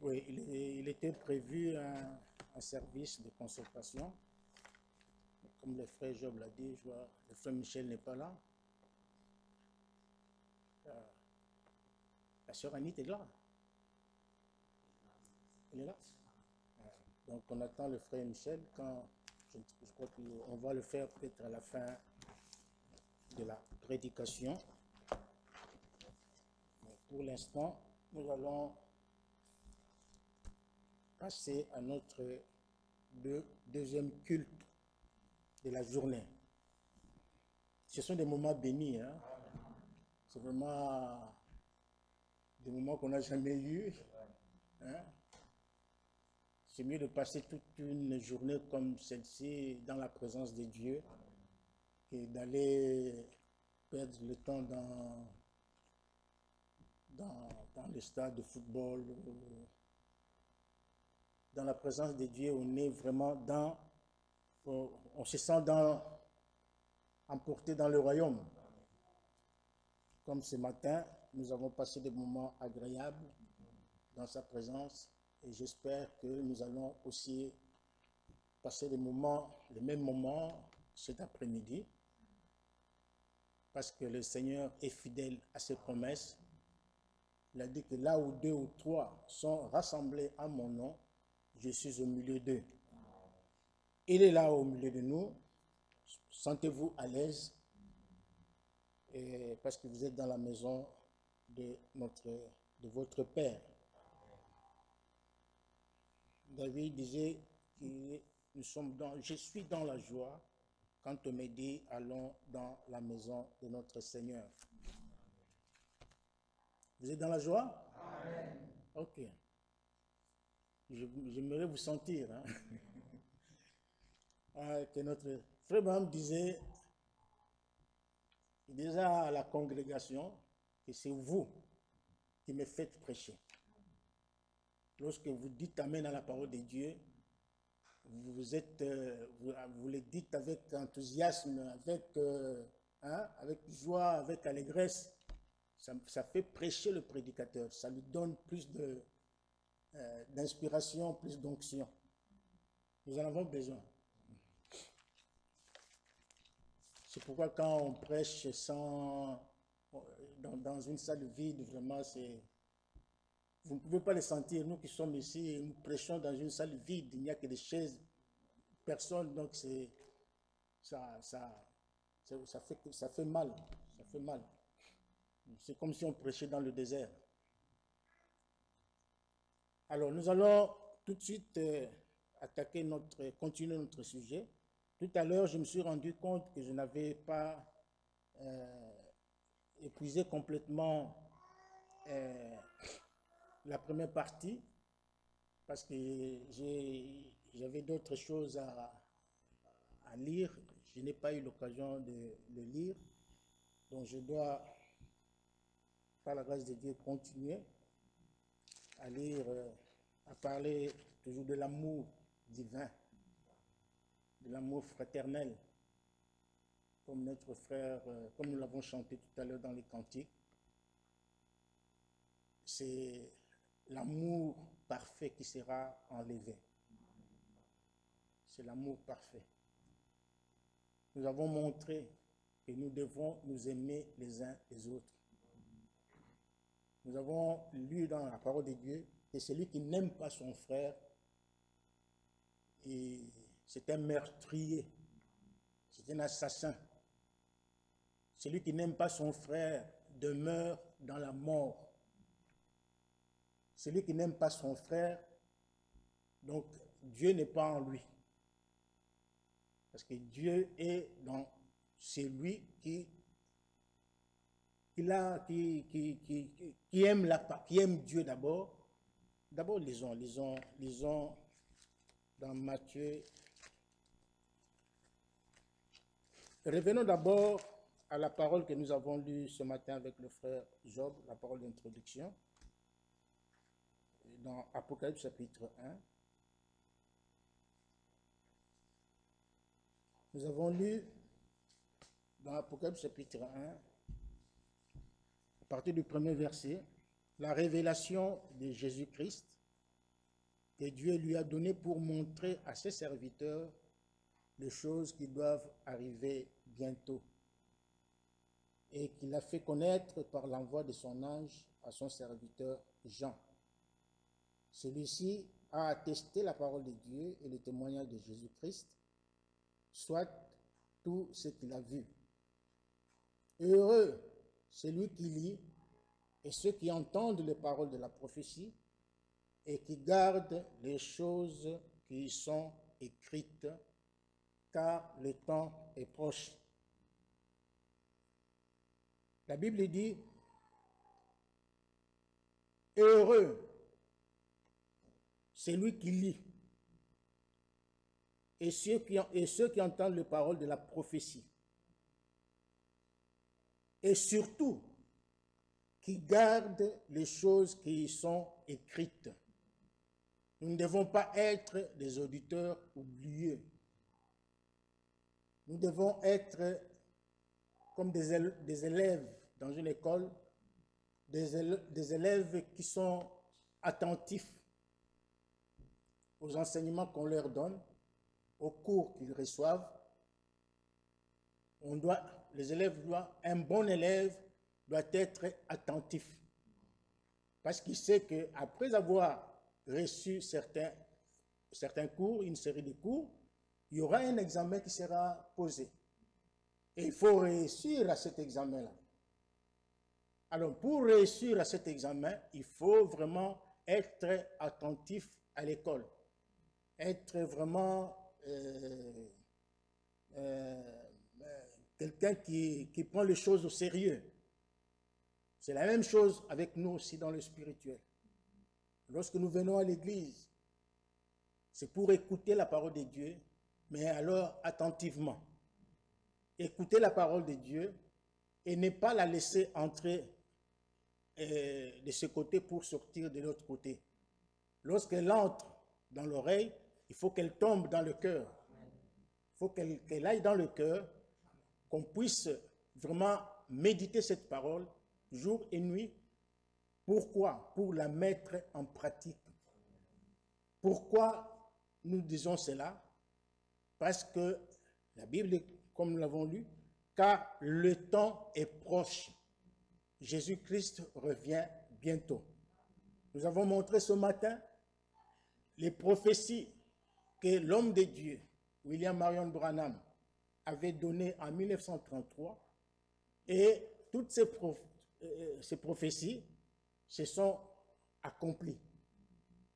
Oui, il était prévu un service de consultation. Comme le frère Job l'a dit, je vois, le frère Michel n'est pas là. La sœur Annie est là. Elle est là. Donc on attend le frère Michel quand je crois qu'on va le faire peut-être à la fin de la prédication. Mais pour l'instant, nous allons passer à notre deuxième culte de la journée. Ce sont des moments bénis. Hein? C'est vraiment des moments qu'on n'a jamais eus. Hein? C'est mieux de passer toute une journée comme celle-ci dans la présence de Dieu que d'aller perdre le temps dans le stade de football. Dans la présence de Dieu, on est vraiment on se sent emporté dans le royaume. Comme ce matin, nous avons passé des moments agréables dans sa présence et j'espère que nous allons aussi passer les mêmes moments cet après-midi parce que le Seigneur est fidèle à ses promesses. Il a dit que là où 2 ou 3 sont rassemblés à mon nom, je suis au milieu d'eux. Il est là au milieu de nous. Sentez-vous à l'aise parce que vous êtes dans la maison de votre Père. David disait que je suis dans la joie quand on me dit allons dans la maison de notre Seigneur. Vous êtes dans la joie? Amen. Ok. J'aimerais vous sentir. Hein? Que notre frère Branham disait déjà à la congrégation que c'est vous qui me faites prêcher. Lorsque vous dites amen à la parole de Dieu, vous le dites avec enthousiasme, avec joie, avec allégresse. Ça fait prêcher le prédicateur. Ça lui donne plus d'inspiration, plus d'onction. Nous en avons besoin. C'est pourquoi quand on prêche dans une salle vide, vraiment, vous ne pouvez pas le sentir. Nous qui sommes ici, nous prêchons dans une salle vide. Il n'y a que des chaises, personne. Donc ça fait mal. Ça fait mal. C'est comme si on prêchait dans le désert. Alors, nous allons tout de suite continuer notre sujet. Tout à l'heure, je me suis rendu compte que je n'avais pas épuisé complètement la première partie parce que j'avais d'autres choses à lire. Je n'ai pas eu l'occasion de le lire. Donc, je dois, par la grâce de Dieu, continuer à lire, à parler toujours de l'amour divin, de l'amour fraternel, comme notre frère, comme nous l'avons chanté tout à l'heure dans les cantiques. C'est l'amour parfait qui sera enlevé. C'est l'amour parfait. Nous avons montré que nous devons nous aimer les uns les autres. Nous avons lu dans la parole de Dieu que celui qui n'aime pas son frère, c'est un meurtrier, c'est un assassin. Celui qui n'aime pas son frère demeure dans la mort. Celui qui n'aime pas son frère, donc Dieu n'est pas en lui. Parce que Dieu est dans celui qui aime Dieu d'abord. D'abord, lisons dans Matthieu. Revenons d'abord à la parole que nous avons lue ce matin avec le frère Job, la parole d'introduction, dans Apocalypse chapitre 1. Nous avons lu dans Apocalypse chapitre 1, à partir du premier verset, la révélation de Jésus-Christ que Dieu lui a donné pour montrer à ses serviteurs les choses qui doivent arriver bientôt et qu'il a fait connaître par l'envoi de son ange à son serviteur Jean. Celui-ci a attesté la parole de Dieu et le témoignage de Jésus-Christ, soit tout ce qu'il a vu. Heureux celui qui lit et ceux qui entendent les paroles de la prophétie et qui gardent les choses qui y sont écrites, car le temps est proche. La Bible dit, heureux celui qui lit et ceux qui entendent les paroles de la prophétie, et surtout qui gardent les choses qui y sont écrites. Nous ne devons pas être des auditeurs oublieux. Nous devons être comme des élèves dans une école, des élèves qui sont attentifs aux enseignements qu'on leur donne, aux cours qu'ils reçoivent. Un bon élève doit être attentif. Parce qu'il sait qu'après avoir reçu certains cours, une série de cours, il y aura un examen qui sera posé. Et il faut réussir à cet examen-là. Alors, pour réussir à cet examen, il faut vraiment être attentif à l'école. Être vraiment quelqu'un qui prend les choses au sérieux. C'est la même chose avec nous aussi dans le spirituel. Lorsque nous venons à l'église, c'est pour écouter la parole de Dieu, mais alors attentivement. Écouter la parole de Dieu et ne pas la laisser entrer de ce côté pour sortir de l'autre côté. Lorsqu'elle entre dans l'oreille, il faut qu'elle tombe dans le cœur. Il faut qu'elle aille dans le cœur, qu'on puisse vraiment méditer cette parole jour et nuit. Pourquoi? Pour la mettre en pratique. Pourquoi nous disons cela? Parce que la Bible, comme nous l'avons lu, car le temps est proche. Jésus-Christ revient bientôt. Nous avons montré ce matin les prophéties que l'homme de Dieu, William Marion Branham, avait données en 1933, et toutes ces prophéties se sont accomplies.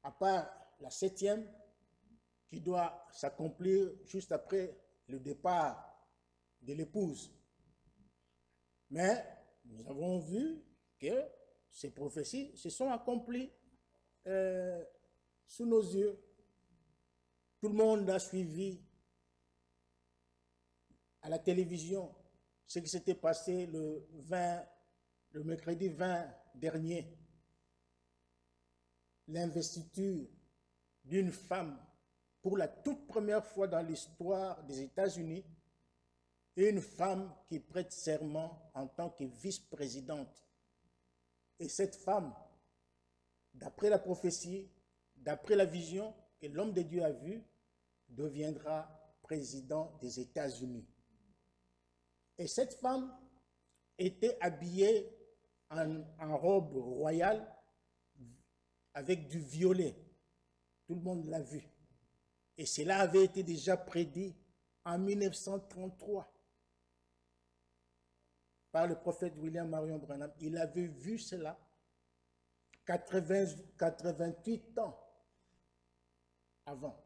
À part la 7e, qui doit s'accomplir juste après le départ de l'épouse. Mais nous avons vu que ces prophéties se sont accomplies sous nos yeux. Tout le monde a suivi à la télévision ce qui s'était passé le mercredi 20 dernier. L'investiture d'une femme pour la toute première fois dans l'histoire des États-Unis, une femme qui prête serment en tant que vice-présidente. Et cette femme, d'après la prophétie, d'après la vision que l'homme de Dieu a vue, deviendra président des États-Unis. Et cette femme était habillée en robe royale avec du violet. Tout le monde l'a vu. Et cela avait été déjà prédit en 1933 par le prophète William Marion Branham. Il avait vu cela 88 ans avant.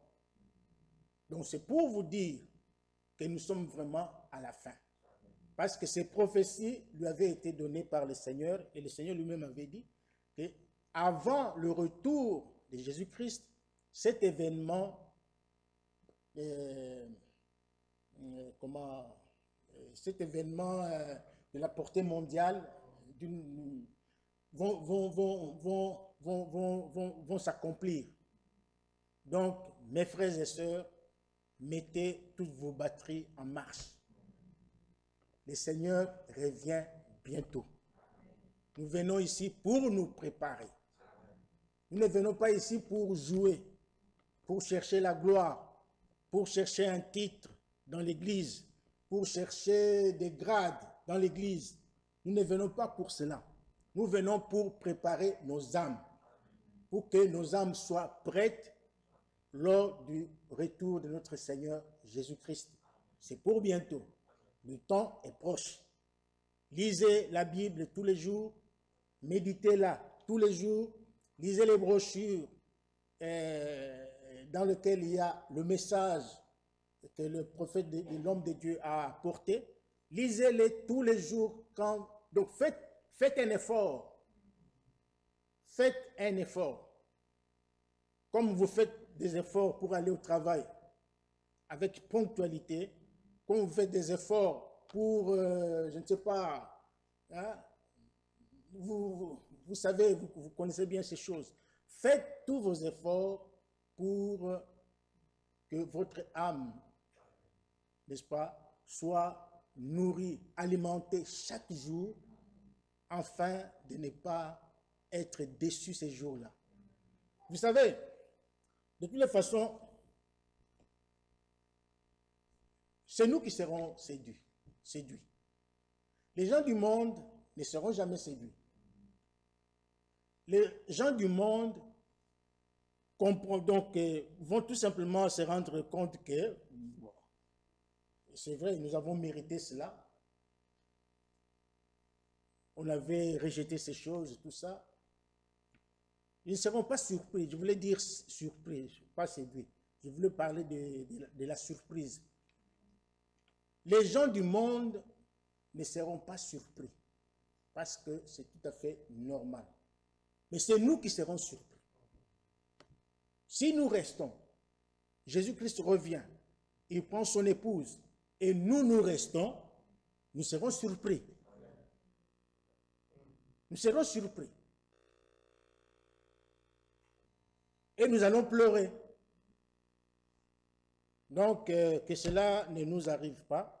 Donc c'est pour vous dire que nous sommes vraiment à la fin. Parce que ces prophéties lui avaient été données par le Seigneur, et le Seigneur lui-même avait dit que avant le retour de Jésus-Christ, cet événement, de la portée mondiale vont s'accomplir. Donc, mes frères et sœurs, mettez toutes vos batteries en marche. Le Seigneur revient bientôt. Nous venons ici pour nous préparer. Nous ne venons pas ici pour jouer. pour chercher la gloire, pour chercher un titre dans l'Église, pour chercher des grades dans l'Église. Nous ne venons pas pour cela. Nous venons pour préparer nos âmes, pour que nos âmes soient prêtes lors du retour de notre Seigneur Jésus-Christ. C'est pour bientôt. Le temps est proche. Lisez la Bible tous les jours, méditez-la tous les jours, lisez les brochures dans lesquelles il y a le message que le prophète et l'homme de Dieu a apporté. Lisez-les tous les jours. Donc faites un effort. Faites un effort. Comme vous faites des efforts pour aller au travail avec ponctualité, comme vous faites des efforts pour, je ne sais pas, hein, vous savez, vous connaissez bien ces choses. Faites tous vos efforts pour que votre âme, n'est-ce pas, soit nourrie, alimentée chaque jour, afin de ne pas être déçu ces jours-là. Vous savez, de toutes les façons, c'est nous qui serons séduits. Les gens du monde ne seront jamais séduits. Les gens du monde vont tout simplement se rendre compte que, bon, c'est vrai, nous avons mérité cela. On avait rejeté ces choses, tout ça. Ils ne seront pas surpris. Je voulais dire surpris, pas séduits. Je voulais parler de la surprise. Les gens du monde ne seront pas surpris parce que c'est tout à fait normal. Mais c'est nous qui serons surpris. Si nous restons, Jésus-Christ revient, il prend son épouse et nous restons, nous serons surpris. Nous serons surpris. Et nous allons pleurer. Donc, que cela ne nous arrive pas.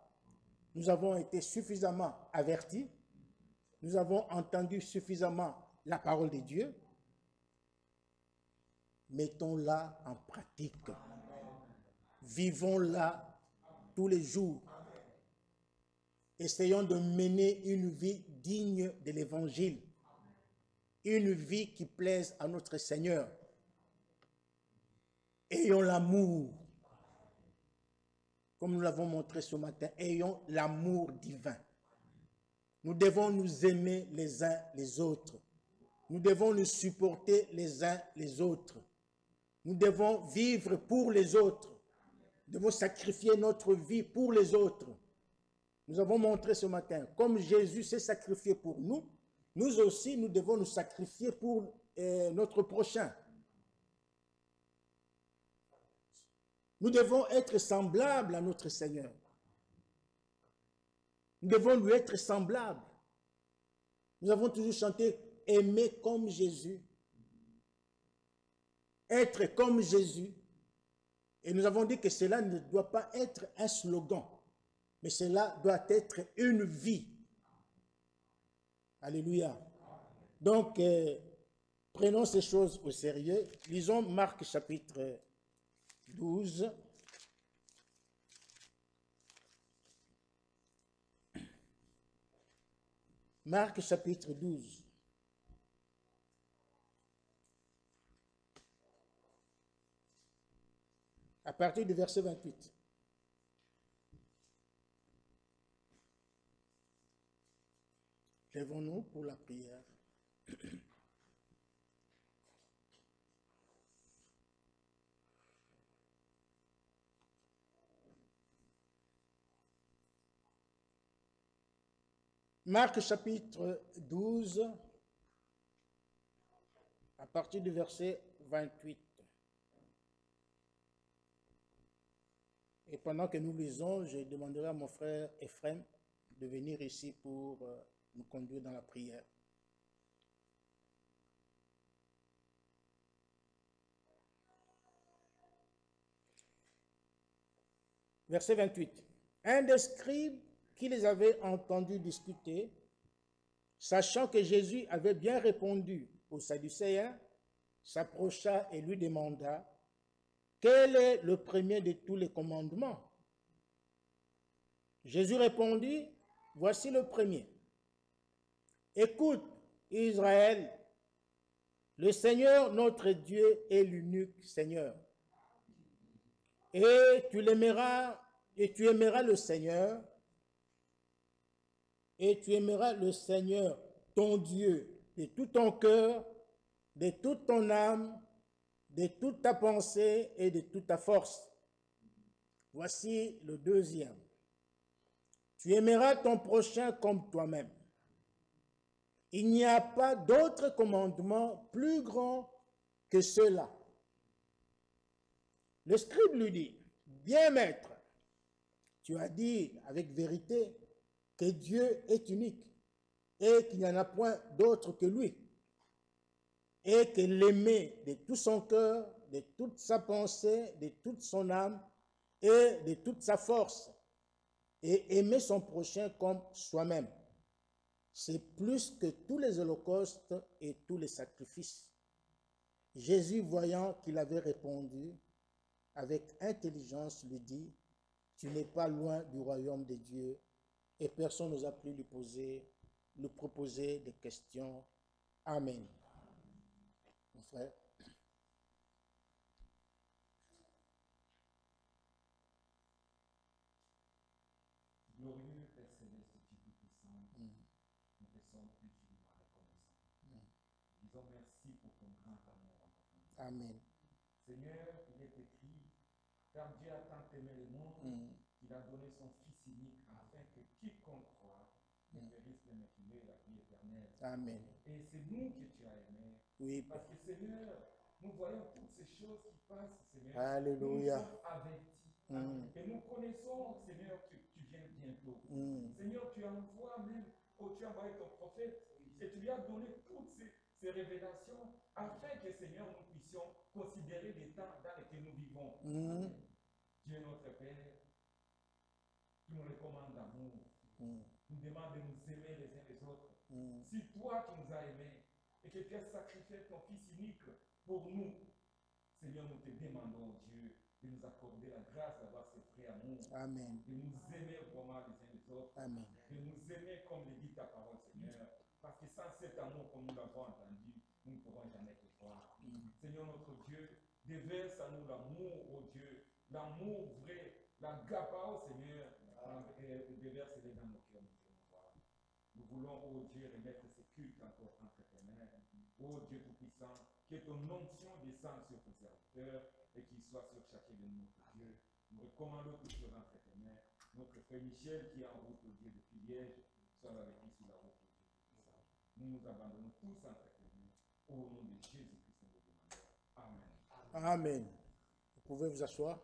Nous avons été suffisamment avertis. Nous avons entendu suffisamment la parole de Dieu. Mettons-la en pratique. Vivons-la tous les jours. Essayons de mener une vie digne de l'Évangile. Une vie qui plaise à notre Seigneur. Ayons l'amour. Comme nous l'avons montré ce matin, ayons l'amour divin. Nous devons nous aimer les uns les autres. Nous devons nous supporter les uns les autres. Nous devons vivre pour les autres. Nous devons sacrifier notre vie pour les autres. Nous avons montré ce matin, comme Jésus s'est sacrifié pour nous, nous aussi, nous devons nous sacrifier pour notre prochain. Nous devons être semblables à notre Seigneur. Nous devons lui être semblables. Nous avons toujours chanté « Aimer comme Jésus ». Être comme Jésus. Et nous avons dit que cela ne doit pas être un slogan, mais cela doit être une vie. Alléluia. Donc, prenons ces choses au sérieux. Lisons Marc chapitre 12. Marc chapitre 12. À partir du verset 28. Lèvons-nous pour la prière. Marc chapitre 12, à partir du verset 28. Et pendant que nous lisons, je demanderai à mon frère Ephraim de venir ici pour nous conduire dans la prière. Verset 28. Un des scribes qui les avait entendus discuter, sachant que Jésus avait bien répondu aux Sadducéens, s'approcha et lui demanda « quel est le premier de tous les commandements? Jésus répondit, voici le premier. Écoute, Israël, le Seigneur notre Dieu est l'unique Seigneur. Et tu l'aimeras, et tu aimeras le Seigneur, et tu aimeras le Seigneur, ton Dieu, de tout ton cœur, de toute ton âme, de toute ta pensée et de toute ta force. Voici le deuxième. Tu aimeras ton prochain comme toi-même. Il n'y a pas d'autre commandement plus grand que cela. Le scribe lui dit, bien maître, tu as dit avec vérité que Dieu est unique et qu'il n'y en a point d'autre que lui, et que l'aimer de tout son cœur, de toute sa pensée, de toute son âme et de toute sa force, et aimer son prochain comme soi-même. C'est plus que tous les holocaustes et tous les sacrifices. Jésus, voyant qu'il avait répondu avec intelligence, lui dit, tu n'es pas loin du royaume de Dieu. Et personne n'osa plus lui proposer des questions. Amen. Mon frère. Glorieux Père Céleste, Dieu Tout-Puissant, nous te sommes infiniment reconnaissants. Disons merci pour ton grand amour. Amen. Seigneur, il est écrit, car Dieu a tant aimé le monde qu'il a donné son Fils unique afin que quiconque croit ne périsse mais qu'il ait la vie éternelle. Amen. Et c'est nous que tu as aimés. Oui. Parce que Seigneur, nous voyons toutes ces choses qui passent, Seigneur. Alléluia. Nous sommes avertis. Et nous connaissons, Seigneur, que tu viens bientôt. Seigneur, tu envoies même, tu as envoyé ton prophète et tu lui as donné toutes ces révélations afin que, Seigneur, nous puissions considérer les temps dans lesquels nous vivons. Dieu notre Père, tu nous recommandes d'amour. Nous demande de nous aimer les uns les autres. Si toi tu nous as aimés et que tu as sacrifié ton Fils unique pour nous, Seigneur, nous te demandons, Dieu, de nous accorder la grâce d'avoir ce vrai amour. Amen. De nous aimer vraiment les uns les autres. Amen. De nous aimer comme le dit ta parole, Seigneur. Parce que sans cet amour, comme nous l'avons entendu, nous ne pourrons jamais te voir. Seigneur notre Dieu, déverse à nous l'amour, oh Dieu, l'amour vrai, l'agapao, Seigneur, déverse-les dans nos cœurs, nous voulons, oh Dieu, remettre ce culte encore entre tes mains. Oh Dieu Tout-Puissant, que ton onction descende sur ton serviteur et qu'il soit sur chacun de nous, Dieu. Nous recommandons tout cela entre tes mains. Notre frère Michel qui est en route, Dieu, depuis Liège, soit avec lui sur la route, Dieu Tout-Puissant. Nous nous abandonnons tous entre tes mains. Au nom de Jésus-Christ, nous demandons. Amen. Amen. Vous pouvez vous asseoir.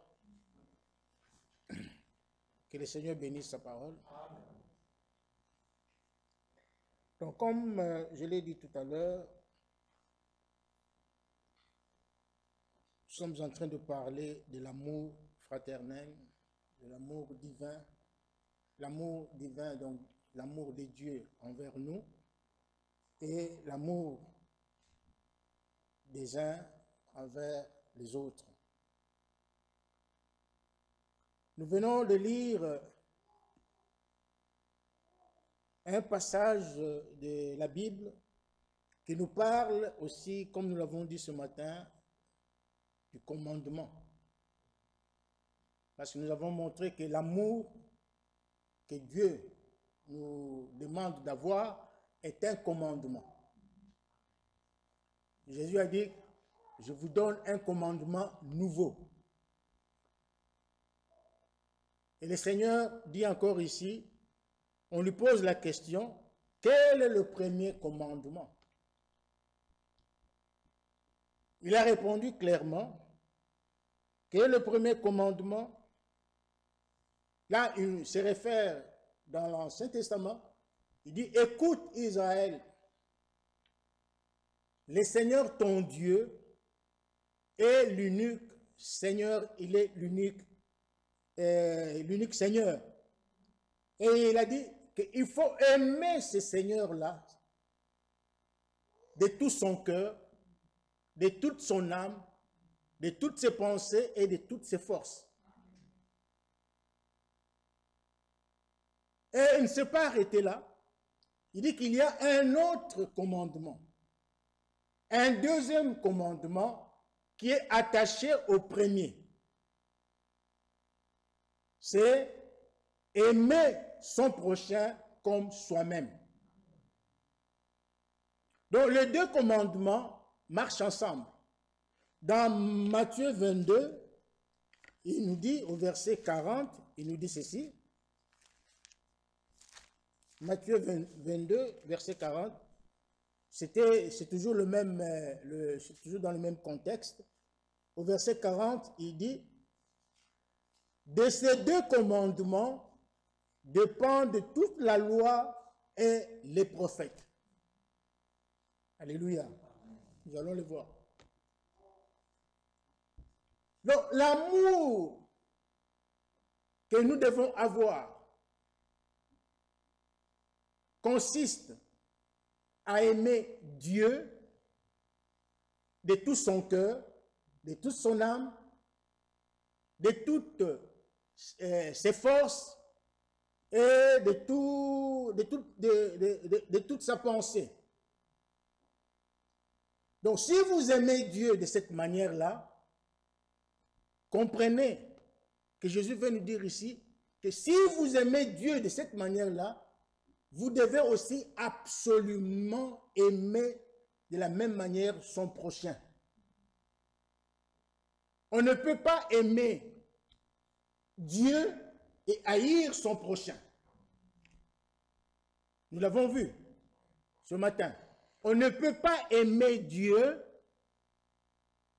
Que le Seigneur bénisse sa parole. Amen. Donc, comme je l'ai dit tout à l'heure, nous sommes en train de parler de l'amour fraternel, de l'amour divin, donc l'amour de Dieu envers nous et l'amour des uns envers les autres. Nous venons de lire un passage de la Bible qui nous parle aussi, comme nous l'avons dit ce matin, du commandement. Parce que nous avons montré que l'amour que Dieu nous demande d'avoir est un commandement. Jésus a dit, je vous donne un commandement nouveau. Et le Seigneur dit encore ici, on lui pose la question, quel est le premier commandement? Il a répondu clairement, quel est le premier commandement? Là, il se réfère dans l'Ancien Testament, il dit, écoute Israël, le Seigneur ton Dieu est l'unique Seigneur, il est l'unique Seigneur. Et il a dit qu'il faut aimer ce Seigneur-là de tout son cœur, de toute son âme, de toutes ses pensées et de toutes ses forces. Et il ne s'est pas arrêté là. Il dit qu'il y a un autre commandement. Un deuxième commandement qui est attaché au premier. C'est aimer son prochain comme soi-même. Donc les deux commandements marchent ensemble. Dans Matthieu 22, il nous dit au verset 40, il nous dit ceci. Matthieu 22, verset 40, c'est toujours le même, c'est toujours dans le même contexte. Au verset 40, il dit, de ces deux commandements dépendent toute la loi et les prophètes. Alléluia. Nous allons le voir. Donc, l'amour que nous devons avoir consiste à aimer Dieu de tout son cœur, de toute son âme, de toutes ses forces et de toute sa pensée. Donc, si vous aimez Dieu de cette manière-là, comprenez que Jésus veut nous dire ici que si vous aimez Dieu de cette manière-là, vous devez aussi absolument aimer de la même manière son prochain. On ne peut pas aimer Dieu et haïr son prochain. Nous l'avons vu ce matin. On ne peut pas aimer Dieu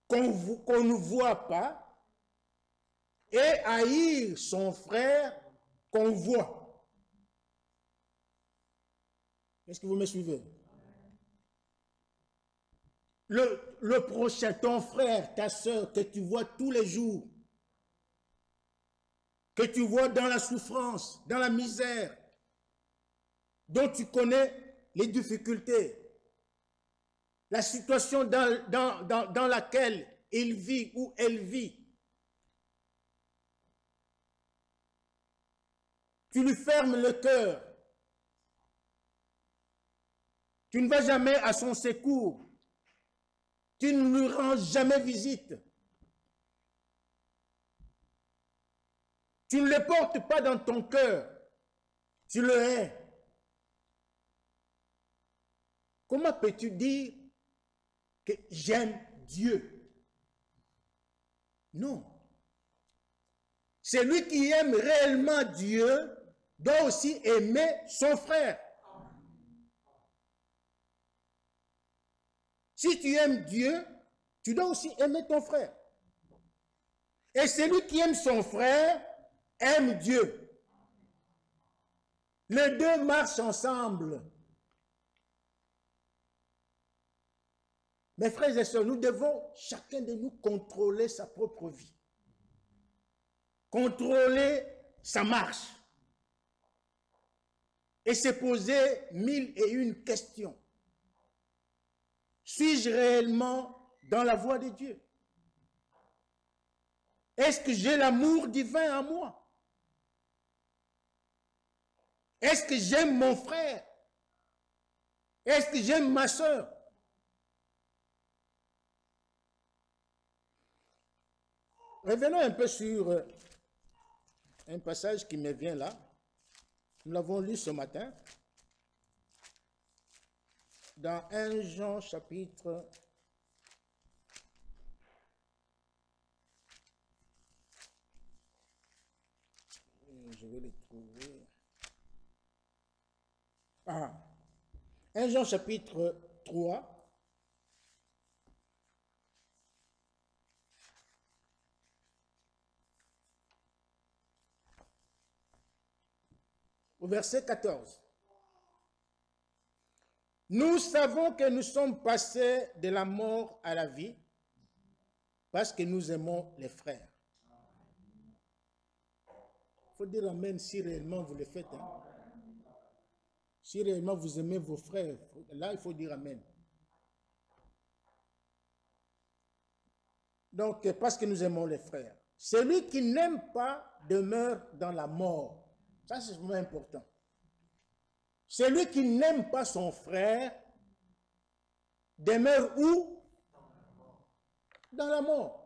qu'on ne voit pas et haïr son frère qu'on voit. Est-ce que vous me suivez? Le prochain, ton frère, ta soeur, que tu vois tous les jours, que tu vois dans la souffrance, dans la misère, dont tu connais les difficultés, la situation dans laquelle il vit ou elle vit. Tu lui fermes le cœur. Tu ne vas jamais à son secours. Tu ne lui rends jamais visite. Tu ne le portes pas dans ton cœur. Tu le hais. Comment peux-tu dire que j'aime Dieu? Non. Celui qui aime réellement Dieu doit aussi aimer son frère. Si tu aimes Dieu, tu dois aussi aimer ton frère. Et celui qui aime son frère aime Dieu. Les deux marchent ensemble. Mes frères et sœurs, nous devons chacun de nous contrôler sa propre vie. Contrôler sa marche. Et se poser 1001 questions. Suis-je réellement dans la voie de Dieu? Est-ce que j'ai l'amour divin en moi? Est-ce que j'aime mon frère? Est-ce que j'aime ma soeur? Revenons un peu sur un passage qui me vient là. Nous l'avons lu ce matin. Dans 1 Jean chapitre 1 Jean chapitre 3. Au verset 14. Nous savons que nous sommes passés de la mort à la vie parce que nous aimons les frères. Il faut dire amen si réellement vous le faites. Hein. Si réellement vous aimez vos frères, là il faut dire amen. Donc, parce que nous aimons les frères. Celui qui n'aime pas demeure dans la mort. Ça, c'est vraiment important. Celui qui n'aime pas son frère demeure où? Dans la mort.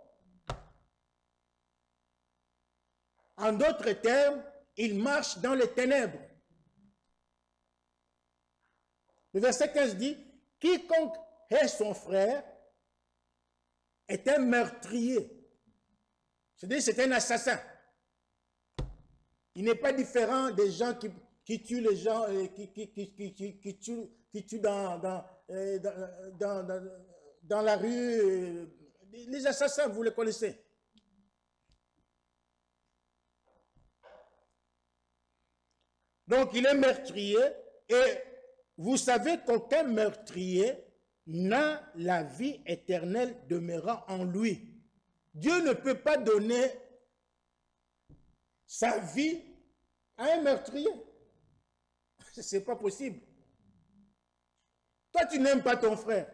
En d'autres termes, il marche dans les ténèbres. Le verset 15 dit, « Quiconque hait son frère est un meurtrier. » C'est-à-dire c'est un assassin. Il n'est pas différent des gens qui tuent les gens, qui tuent dans la rue. Les assassins, vous les connaissez. Donc, il est meurtrier et vous savez qu'aucun meurtrier n'a la vie éternelle demeurant en lui. Dieu ne peut pas donner sa vie à un meurtrier. Ce n'est pas possible. Toi, tu n'aimes pas ton frère.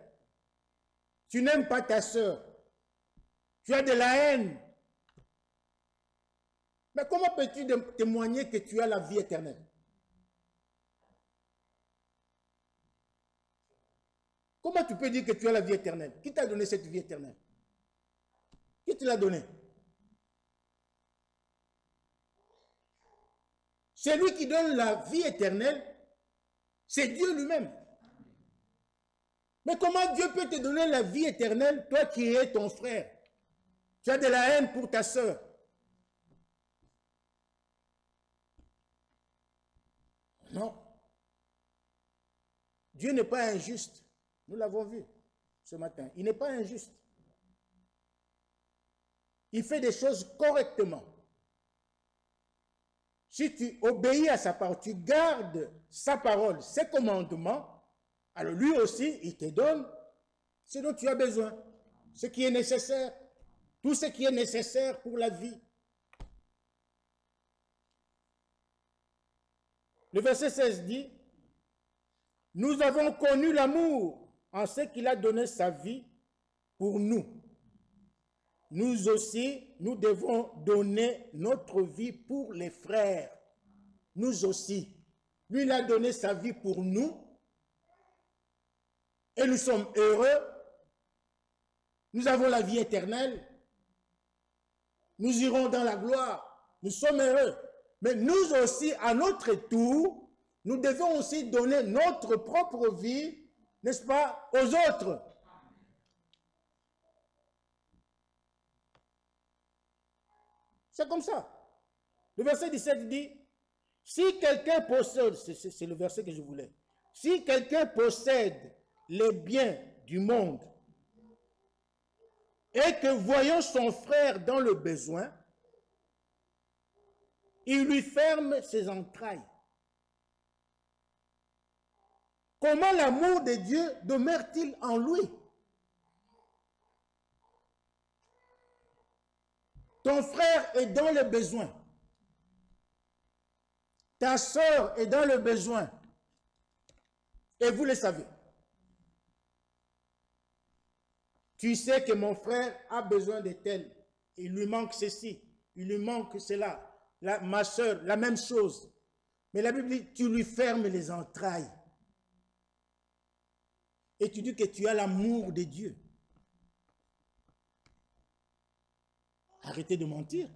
Tu n'aimes pas ta soeur. Tu as de la haine. Mais comment peux-tu témoigner que tu as la vie éternelle? Comment tu peux dire que tu as la vie éternelle? Qui t'a donné cette vie éternelle? Qui te l'a donné? Celui qui donne la vie éternelle, c'est Dieu lui-même. Mais comment Dieu peut te donner la vie éternelle, toi qui es ton frère? Tu as de la haine pour ta soeur. Non. Dieu n'est pas injuste. Nous l'avons vu ce matin. Il n'est pas injuste. Il fait des choses correctement. Si tu obéis à sa parole, tu gardes sa parole, ses commandements, alors lui aussi, il te donne ce dont tu as besoin, ce qui est nécessaire, tout ce qui est nécessaire pour la vie. Le verset 16 dit, « Nous avons connu l'amour en ce qu'il a donné sa vie pour nous. Nous aussi, nous devons donner notre vie pour les frères. » Nous aussi. Lui, il a donné sa vie pour nous. Et nous sommes heureux. Nous avons la vie éternelle. Nous irons dans la gloire. Nous sommes heureux. Mais nous aussi, à notre tour, nous devons aussi donner notre propre vie, n'est-ce pas, aux autres. C'est comme ça. Le verset 17 dit, si quelqu'un possède, c'est le verset que je voulais, si quelqu'un possède les biens du monde et que voyant son frère dans le besoin, il lui ferme ses entrailles. Comment l'amour de Dieu demeure-t-il en lui? Ton frère est dans le besoin. Ta soeur est dans le besoin. Et vous le savez. Tu sais que mon frère a besoin de tel. Il lui manque ceci. Il lui manque cela. Ma soeur, la même chose. Mais la Bible dit, tu lui fermes les entrailles. Et tu dis que tu as l'amour de Dieu. Arrêtez de mentir.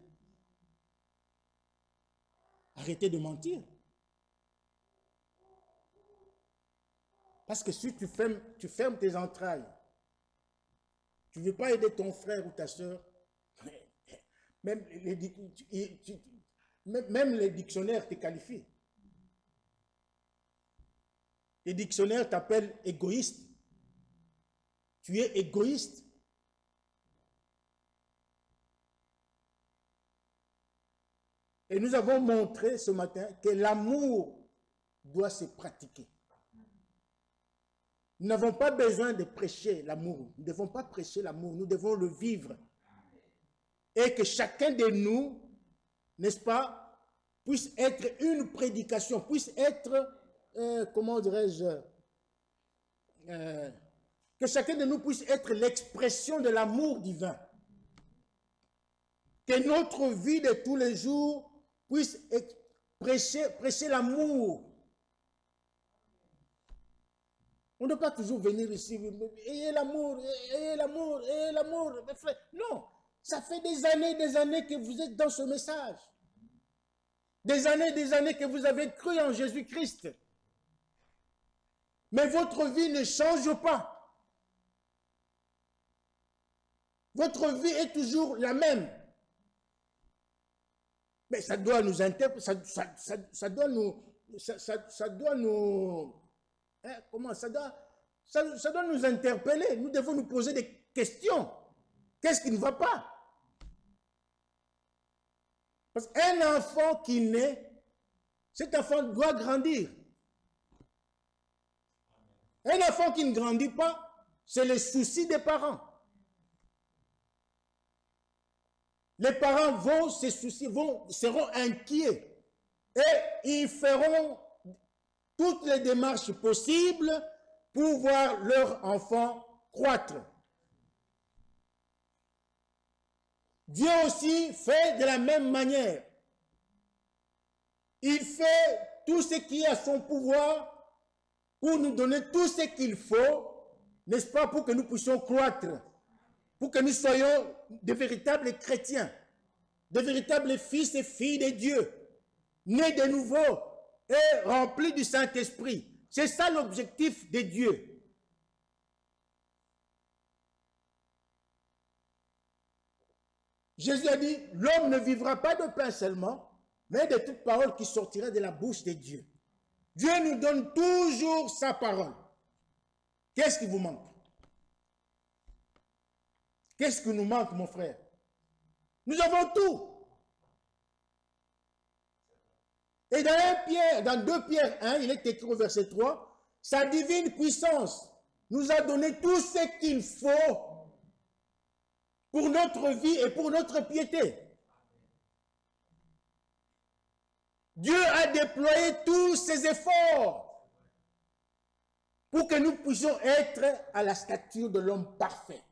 Arrêtez de mentir. Parce que si tu fermes tes entrailles, tu ne veux pas aider ton frère ou ta soeur, même les dictionnaires te qualifient. Les dictionnaires t'appellent égoïste. Tu es égoïste. Et nous avons montré ce matin que l'amour doit se pratiquer. Nous n'avons pas besoin de prêcher l'amour. Nous ne devons pas prêcher l'amour. Nous devons le vivre. Et que chacun de nous, n'est-ce pas, puisse être une prédication, puisse être, comment dirais-je, que chacun de nous puisse être l'expression de l'amour divin. Que notre vie de tous les jours puisse prêcher l'amour. On ne doit pas toujours venir ici, ayez l'amour, ayez l'amour, ayez l'amour. Non, ça fait des années que vous êtes dans ce message. Des années que vous avez cru en Jésus-Christ. Mais votre vie ne change pas. Votre vie est toujours la même. Mais ça doit nous interpeller, ça doit nous, hein, comment ça doit nous interpeller. Nous devons nous poser des questions. Qu'est-ce qui ne va pas? Parce qu'un enfant qui naît, cet enfant doit grandir. Un enfant qui ne grandit pas, c'est le souci des parents. Les parents vont se soucier, seront inquiets et ils feront toutes les démarches possibles pour voir leur enfant croître. Dieu aussi fait de la même manière. Il fait tout ce qui est à son pouvoir pour nous donner tout ce qu'il faut, n'est-ce pas, pour que nous puissions croître, pour que nous soyons de véritables chrétiens, de véritables fils et filles de Dieu, nés de nouveau et remplis du Saint-Esprit. C'est ça l'objectif de Dieu. Jésus a dit, l'homme ne vivra pas de pain seulement, mais de toute parole qui sortira de la bouche de Dieu. Dieu nous donne toujours sa parole. Qu'est-ce qui vous manque? Qu'est-ce qui nous manque, mon frère? Nous avons tout. Et dans 2 Pierre 1, il est écrit au verset 3, sa divine puissance nous a donné tout ce qu'il faut pour notre vie et pour notre piété. Dieu a déployé tous ses efforts pour que nous puissions être à la stature de l'homme parfait.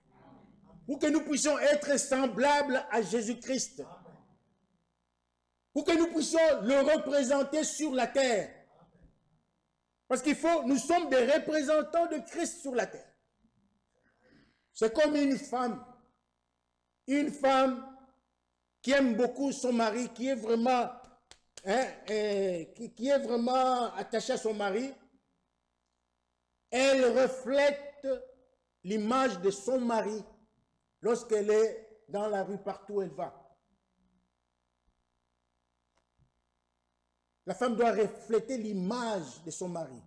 Pour que nous puissions être semblables à Jésus-Christ. Pour que nous puissions le représenter sur la terre. Parce nous sommes des représentants de Christ sur la terre. C'est comme une femme qui aime beaucoup son mari, qui est vraiment, qui est vraiment attachée à son mari. Elle reflète l'image de son mari lorsqu'elle est dans la rue, partout où elle va. La femme doit refléter l'image de son mari.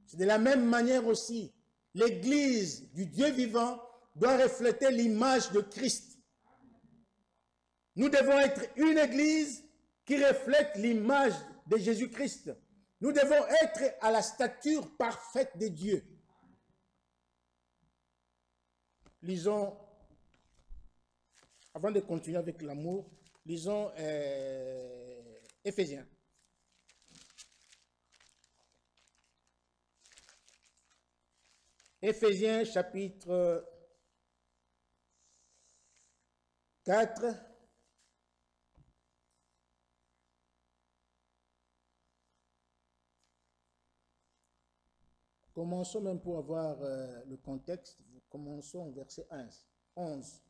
C'est de la même manière aussi, l'Église du Dieu vivant doit refléter l'image de Christ. Nous devons être une Église qui reflète l'image de Jésus-Christ. Nous devons être à la stature parfaite de Dieu. Lisons, avant de continuer avec l'amour, lisons Éphésiens. Éphésiens chapitre 4. Commençons même pour avoir le contexte. Commençons au verset 11.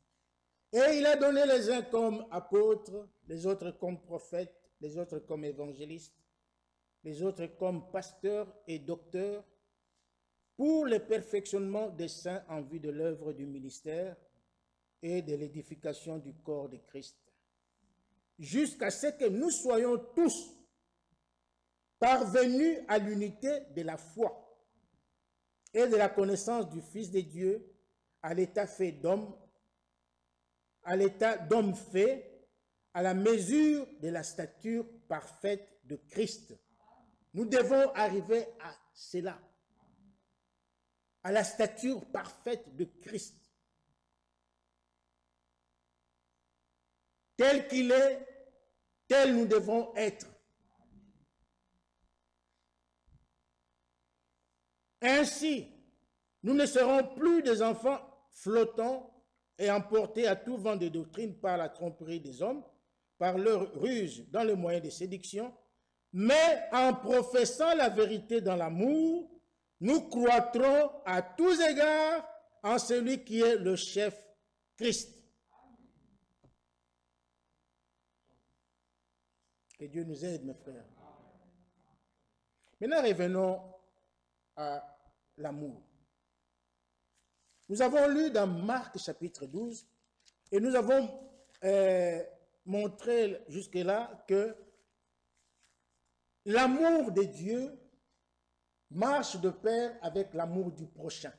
Et il a donné les uns comme apôtres, les autres comme prophètes, les autres comme évangélistes, les autres comme pasteurs et docteurs, pour le perfectionnement des saints en vue de l'œuvre du ministère et de l'édification du corps de Christ, jusqu'à ce que nous soyons tous parvenus à l'unité de la foi et de la connaissance du Fils de Dieu, à l'état d'homme fait, à la mesure de la stature parfaite de Christ. Nous devons arriver à cela, à la stature parfaite de Christ. Tel qu'il est, tel nous devons être. Ainsi, nous ne serons plus des enfants flottants, et emportés à tout vent de doctrine par la tromperie des hommes, par leur ruse dans le moyen de séduction, mais en professant la vérité dans l'amour, nous croîtrons à tous égards en celui qui est le chef, Christ. Que Dieu nous aide, mes frères. Maintenant, revenons à l'amour. Nous avons lu dans Marc chapitre 12 et nous avons montré jusque-là que l'amour de Dieu marche de pair avec l'amour du prochain.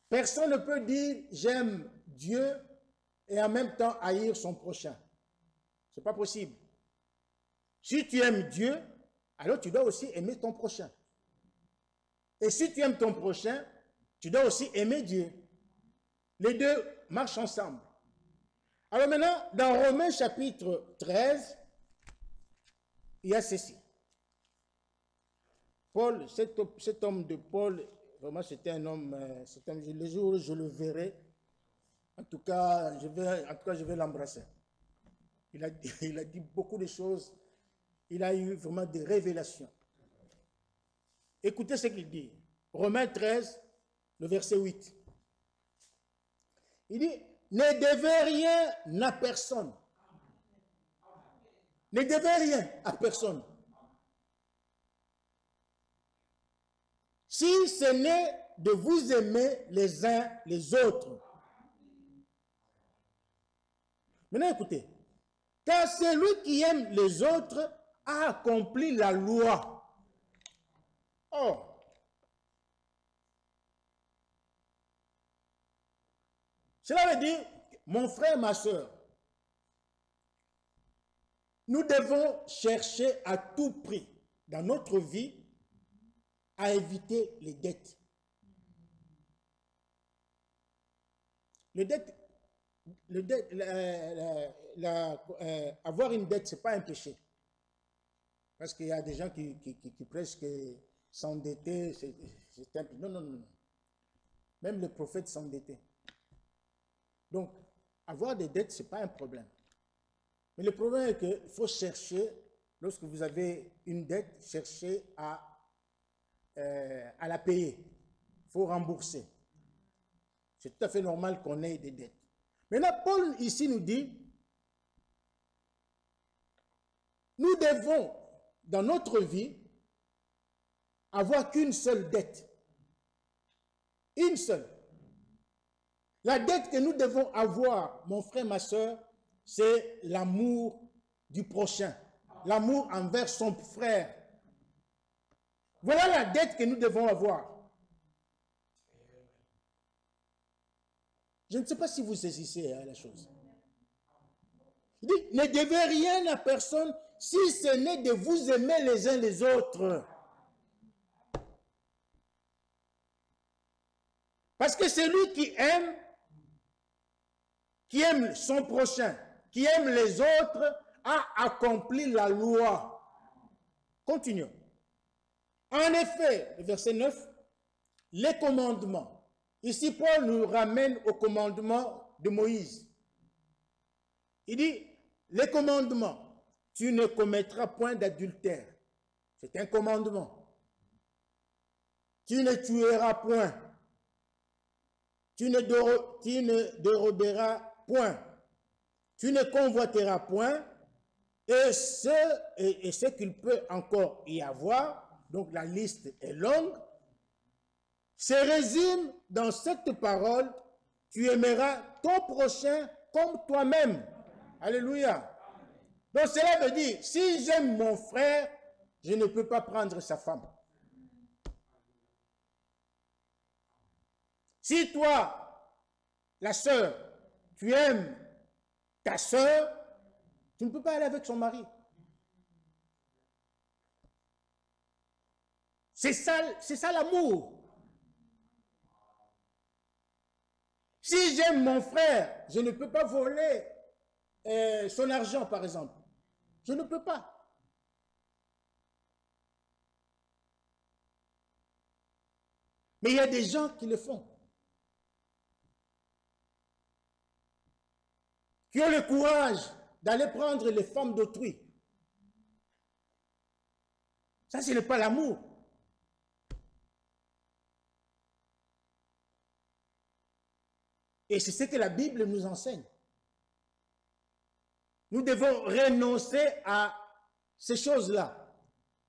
Personne ne peut dire j'aime Dieu et en même temps haïr son prochain. Ce n'est pas possible. Si tu aimes Dieu, alors tu dois aussi aimer ton prochain. Et si tu aimes ton prochain, tu dois aussi aimer Dieu. Les deux marchent ensemble. Alors maintenant, dans Romains chapitre 13, il y a ceci. Paul, cet homme de Paul, vraiment c'était un homme, le jour où je le verrai, en tout cas, je vais l'embrasser. Il a dit beaucoup de choses. Il a eu vraiment des révélations. Écoutez ce qu'il dit. Romains 13, le verset 8. Il dit, ne devez rien à personne. Ne devez rien à personne. Si ce n'est de vous aimer les uns les autres. Maintenant écoutez. Car celui qui aime les autres a accompli la loi. Oh! Cela veut dire, mon frère, ma soeur, nous devons chercher à tout prix dans notre vie à éviter les dettes. Avoir une dette, ce n'est pas un péché. Parce qu'il y a des gens qui prêchent que s'endetter, c'est un péché. Non, non, non. Même le prophète s'endettait. Donc, avoir des dettes, ce n'est pas un problème. Mais le problème est qu'il faut chercher, lorsque vous avez une dette, chercher à la payer. Il faut rembourser. C'est tout à fait normal qu'on ait des dettes. Maintenant, Paul ici nous dit, nous devons, dans notre vie, avoir qu'une seule dette. Une seule. La dette que nous devons avoir, mon frère, ma soeur, c'est l'amour du prochain. L'amour envers son frère. Voilà la dette que nous devons avoir. Je ne sais pas si vous saisissez la chose. Il dit, ne devez rien à personne si ce n'est de vous aimer les uns les autres. Parce que celui qui aime son prochain, qui aime les autres, a accompli la loi. Continuons. En effet, le verset 9, les commandements. Ici, Paul nous ramène au commandement de Moïse. Il dit, les commandements, tu ne commettras point d'adultère. C'est un commandement. Tu ne tueras point. Tu ne déroberas point. Tu ne convoiteras point. Et ce qu'il peut encore y avoir, donc la liste est longue, se résume dans cette parole, tu aimeras ton prochain comme toi-même. Alléluia. Donc cela veut dire, si j'aime mon frère, je ne peux pas prendre sa femme. Si toi, la sœur, tu aimes ta sœur, tu ne peux pas aller avec son mari. C'est ça l'amour. Si j'aime mon frère, je ne peux pas voler son argent, par exemple. Je ne peux pas. Mais il y a des gens qui le font. qui ont le courage d'aller prendre les femmes d'autrui. Ça, ce n'est pas l'amour. Et c'est ce que la Bible nous enseigne. Nous devons renoncer à ces choses-là.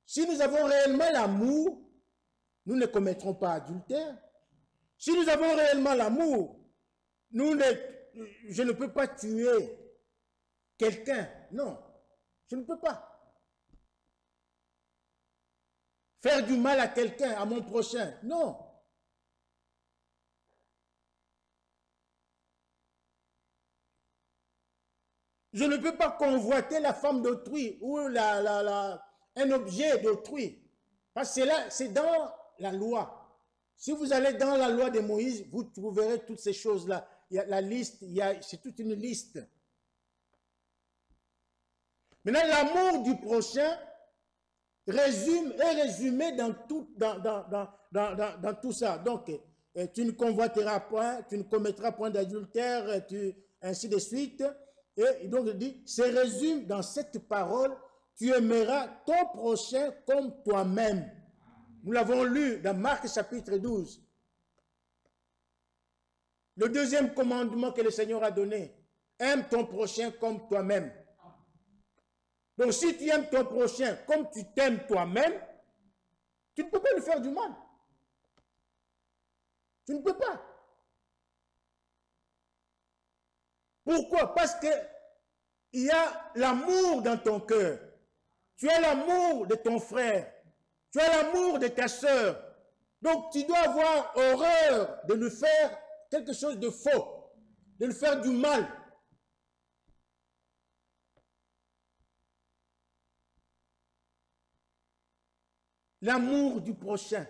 Si nous avons réellement l'amour, nous ne commettrons pas adultère. Si nous avons réellement l'amour, je ne peux pas tuer quelqu'un. Non, je ne peux pas. Faire du mal à quelqu'un, à mon prochain. Non. Je ne peux pas convoiter la femme d'autrui ou un objet d'autrui. Parce que là, c'est dans la loi. Si vous allez dans la loi de Moïse, vous trouverez toutes ces choses-là. Il y a la liste, c'est toute une liste. Maintenant, l'amour du prochain est résumé dans tout ça. Donc, tu ne convoiteras point, tu ne commettras point d'adultère, ainsi de suite. Et donc, il dit, c'est résumé dans cette parole, tu aimeras ton prochain comme toi-même. Nous l'avons lu dans Marc chapitre 12. Le deuxième commandement que le Seigneur a donné, aime ton prochain comme toi-même. Donc, si tu aimes ton prochain comme tu t'aimes toi-même, tu ne peux pas lui faire du mal. Tu ne peux pas. Pourquoi? Parce que il y a l'amour dans ton cœur. Tu as l'amour de ton frère. Tu as l'amour de ta sœur. Donc, tu dois avoir horreur de lui faire quelque chose de faux, de lui faire du mal. L'amour du prochain.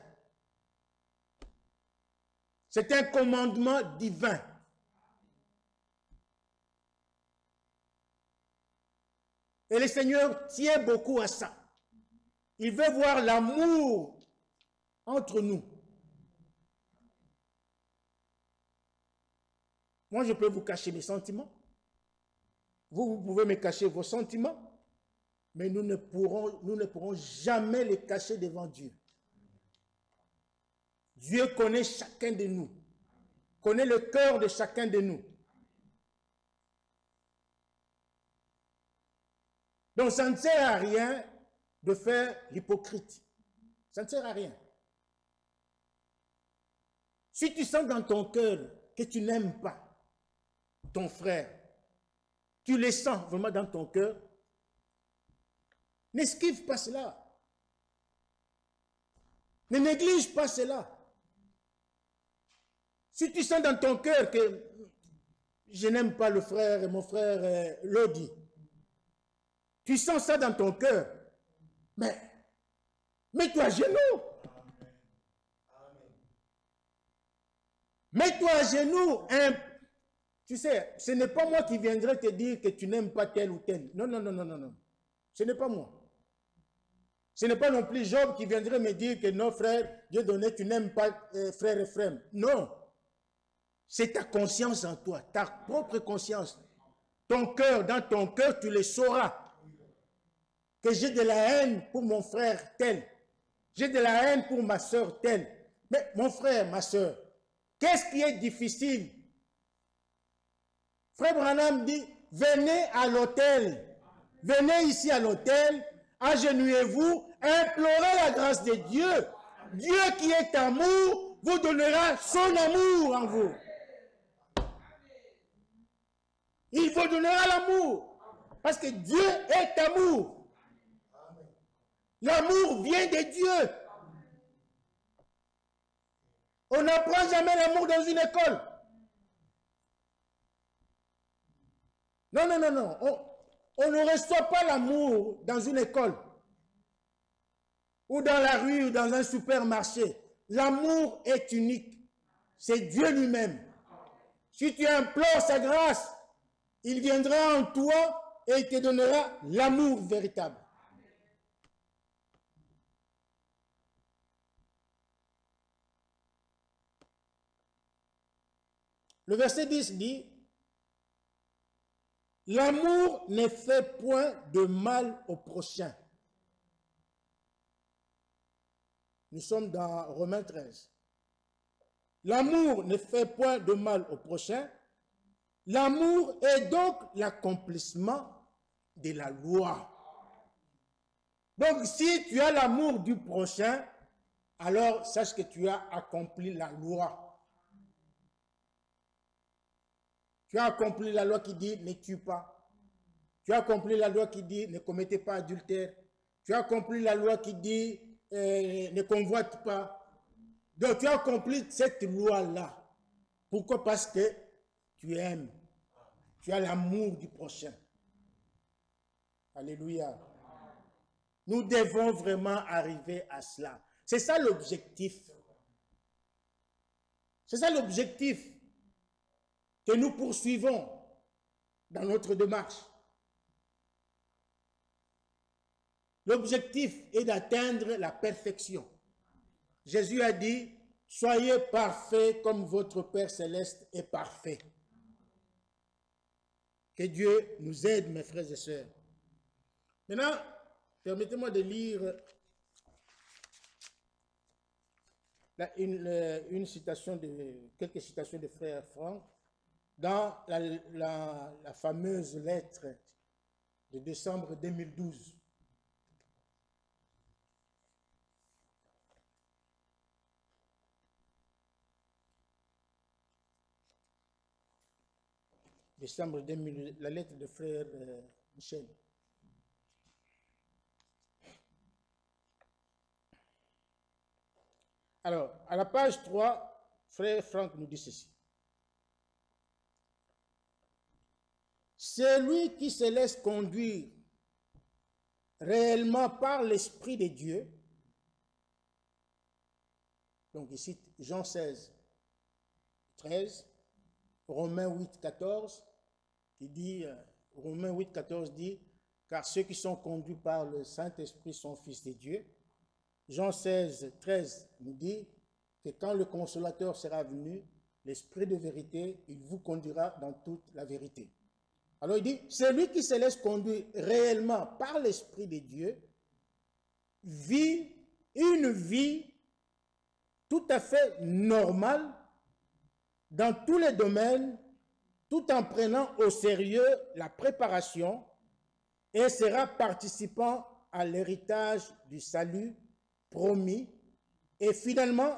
C'est un commandement divin. Et le Seigneur tient beaucoup à ça. Il veut voir l'amour entre nous. Moi, je peux vous cacher mes sentiments. Vous pouvez me cacher vos sentiments. Mais nous ne pourrons jamais les cacher devant Dieu. Dieu connaît chacun de nous. Connaît le cœur de chacun de nous. Donc, ça ne sert à rien de faire l'hypocrite. Ça ne sert à rien. Si tu sens dans ton cœur que tu n'aimes pas ton frère, tu le sens vraiment dans ton cœur, n'esquive pas cela. Ne néglige pas cela. Si tu sens dans ton cœur que je n'aime pas le frère et mon frère Lodi, tu sens ça dans ton cœur, mais mets-toi à genoux. Mets-toi à genoux. Tu sais, ce n'est pas moi qui viendrai te dire que tu n'aimes pas tel ou tel. Non, non, non, non, non, non. Ce n'est pas moi. Ce n'est pas non plus Job qui viendrait me dire que non, frère, Dieu donné, tu n'aimes pas frère et frère. Non. C'est ta conscience en toi, ta propre conscience. Ton cœur, dans ton cœur, tu le sauras. Que j'ai de la haine pour mon frère tel. J'ai de la haine pour ma soeur telle. Mais mon frère, ma soeur, qu'est-ce qui est difficile? Frère Branham dit, venez à l'autel. Venez ici à l'autel, agenouillez-vous, implorez la grâce de Dieu. Dieu qui est amour vous donnera son amour en vous. Il vous donnera l'amour. Parce que Dieu est amour. L'amour vient de Dieu. On n'apprend jamais l'amour dans une école. Non, non, non, non. On ne reçoit pas l'amour dans une école. Ou dans la rue, ou dans un supermarché. L'amour est unique. C'est Dieu lui-même. Si tu implores sa grâce, il viendra en toi et il te donnera l'amour véritable. Le verset 10 dit, L'amour ne fait point de mal au prochain. Nous sommes dans Romains 13. L'amour ne fait point de mal au prochain. L'amour est donc l'accomplissement de la loi. Donc, si tu as l'amour du prochain, alors sache que tu as accompli la loi. Tu as accompli la loi qui dit ne tue pas. Tu as accompli la loi qui dit ne commettez pas adultère. Tu as accompli la loi qui dit ne convoite pas. Donc, tu as accompli cette loi-là. Pourquoi? Parce que tu aimes. Tu as l'amour du prochain. Alléluia. Nous devons vraiment arriver à cela. C'est ça l'objectif. C'est ça l'objectif que nous poursuivons dans notre démarche. L'objectif est d'atteindre la perfection. Jésus a dit, soyez parfaits comme votre Père céleste est parfait. Que Dieu nous aide, mes frères et sœurs. Maintenant, permettez-moi de lire quelques citations de frère Franck dans la fameuse lettre de décembre 2012. Décembre 2012, la lettre de frère Michel. Alors, à la page 3, frère Franck nous dit ceci. Celui qui se laisse conduire réellement par l'Esprit de Dieu, donc il cite Jean 16, 13, Romains 8, 14, qui dit, Romains 8, 14 dit, car ceux qui sont conduits par le Saint-Esprit sont fils de Dieu. Jean 16, 13 nous dit que quand le Consolateur sera venu, l'Esprit de vérité, il vous conduira dans toute la vérité. Alors il dit, celui qui se laisse conduire réellement par l'Esprit de Dieu vit une vie tout à fait normale dans tous les domaines, tout en prenant au sérieux la préparation et sera participant à l'héritage du salut promis et finalement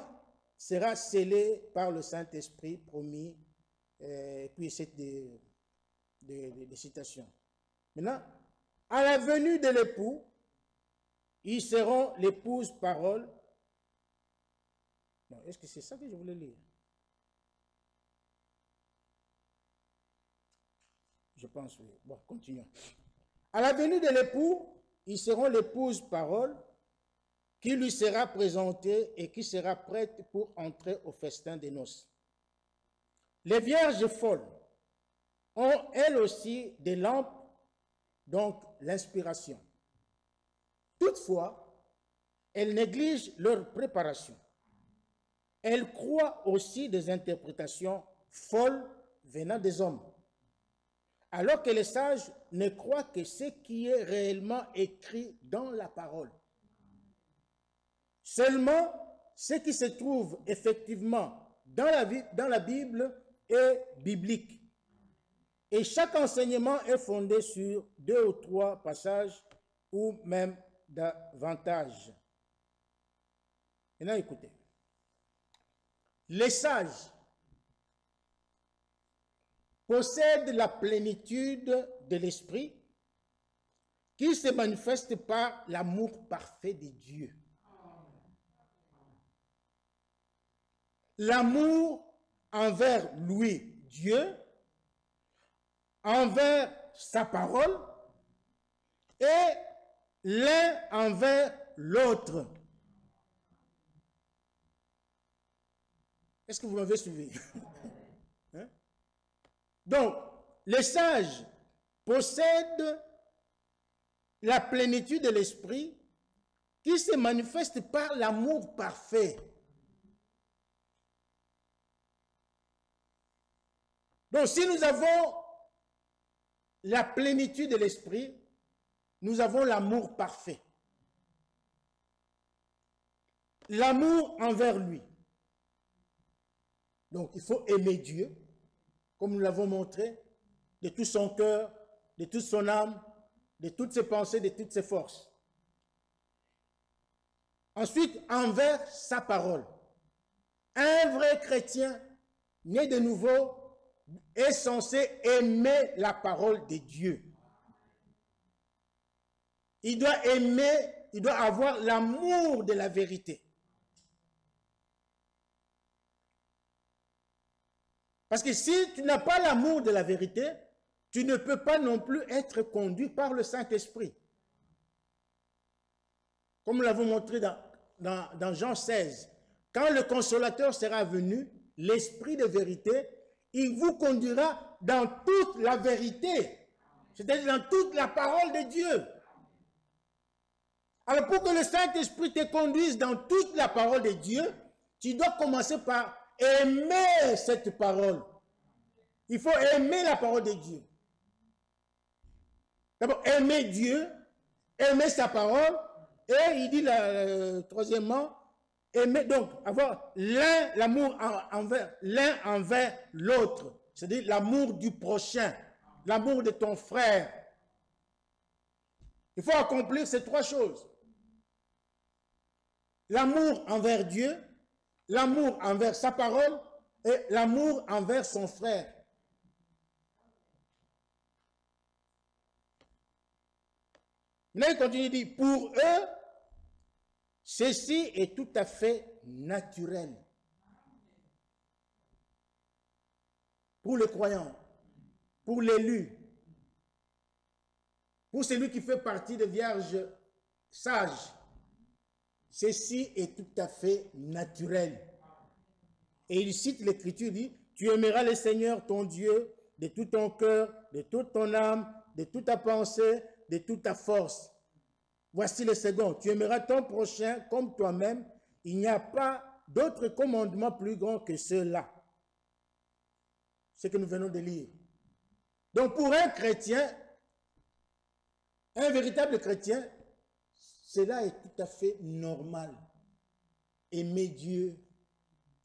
sera scellé par le Saint-Esprit promis. Et puis c'est des citations. Maintenant, à la venue de l'époux, ils seront l'épouse parole. Non, est-ce que c'est ça que je voulais lire? Je pense, oui. Bon, continuons. À la venue de l'époux, ils seront l'épouse parole qui lui sera présentée et qui sera prête pour entrer au festin des noces. Les vierges folles ont elles aussi des lampes, donc l'inspiration. Toutefois, elles négligent leur préparation. Elles croient aussi des interprétations folles venant des hommes, alors que les sages ne croient que ce qui est réellement écrit dans la parole. Seulement, ce qui se trouve effectivement dans la Bible est biblique. Et chaque enseignement est fondé sur 2 ou 3 passages ou même davantage. Maintenant, écoutez. Les sages possèdent la plénitude de l'esprit qui se manifeste par l'amour parfait de Dieu. L'amour envers lui, Dieu, envers sa parole et l'un envers l'autre. Est-ce que vous m'avez suivi? Hein? Donc, les sages possèdent la plénitude de l'esprit qui se manifeste par l'amour parfait. Donc, si nous avons la plénitude de l'esprit, nous avons l'amour parfait. L'amour envers lui. Donc, il faut aimer Dieu, comme nous l'avons montré, de tout son cœur, de toute son âme, de toutes ses pensées, de toutes ses forces. Ensuite, envers sa parole. Un vrai chrétien, né de nouveau, est censé aimer la parole de Dieu. Il doit aimer, il doit avoir l'amour de la vérité. Parce que si tu n'as pas l'amour de la vérité, tu ne peux pas non plus être conduit par le Saint-Esprit. Comme nous l'avons montré dans Jean 16, quand le consolateur sera venu, l'Esprit de vérité, il vous conduira dans toute la vérité, c'est-à-dire dans toute la parole de Dieu. Alors pour que le Saint-Esprit te conduise dans toute la parole de Dieu, tu dois commencer par aimer cette parole. Il faut aimer la parole de Dieu. D'abord, aimer Dieu, aimer sa parole, et il dit troisièmement, aimer, donc avoir l'amour l'un envers l'autre, c'est-à-dire l'amour du prochain, l'amour de ton frère. Il faut accomplir ces trois choses. L'amour envers Dieu, l'amour envers sa parole et l'amour envers son frère. Là, il continue, il dit, pour eux, ceci est tout à fait naturel. Pour le croyant, pour l'élu, pour celui qui fait partie des vierges sages, ceci est tout à fait naturel. Et il cite l'Écriture, il dit, tu aimeras le Seigneur ton Dieu de tout ton cœur, de toute ton âme, de toute ta pensée, de toute ta force. Voici le second, tu aimeras ton prochain comme toi-même. Il n'y a pas d'autre commandement plus grand que ceux-là. Ce que nous venons de lire. Donc pour un chrétien, un véritable chrétien, cela est tout à fait normal. Aimer Dieu,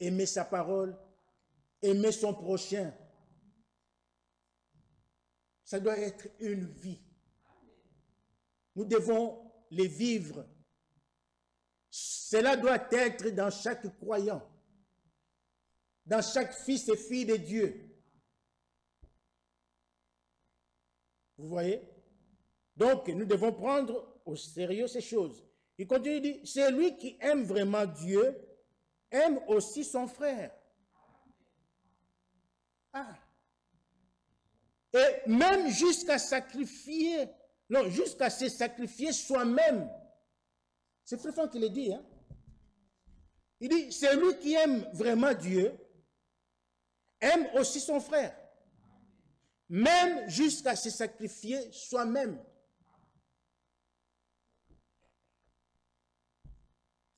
aimer sa parole, aimer son prochain. Ça doit être une vie. Nous devons les vivre. Cela doit être dans chaque croyant, dans chaque fils et fille de Dieu. Vous voyez? Donc, nous devons prendre au sérieux ces choses. Il continue, il dit, celui qui aime vraiment Dieu aime aussi son frère. Ah! Et même jusqu'à sacrifier, non, jusqu'à se sacrifier soi-même. C'est Fréfond qui le dit, hein? Il dit, celui qui aime vraiment Dieu aime aussi son frère. Même jusqu'à se sacrifier soi-même.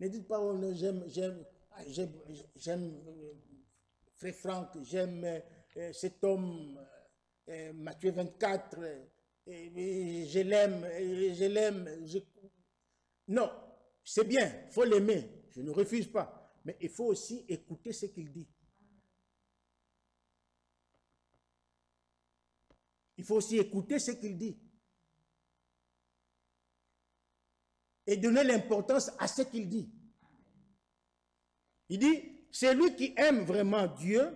Ne dites pas, oh, j'aime Frère Franck, j'aime cet homme, Matthieu 24, je l'aime. Non, c'est bien, il faut l'aimer, je ne refuse pas. Mais il faut aussi écouter ce qu'il dit. Il faut aussi écouter ce qu'il dit. Et donner l'importance à ce qu'il dit. Il dit, celui qui aime vraiment Dieu,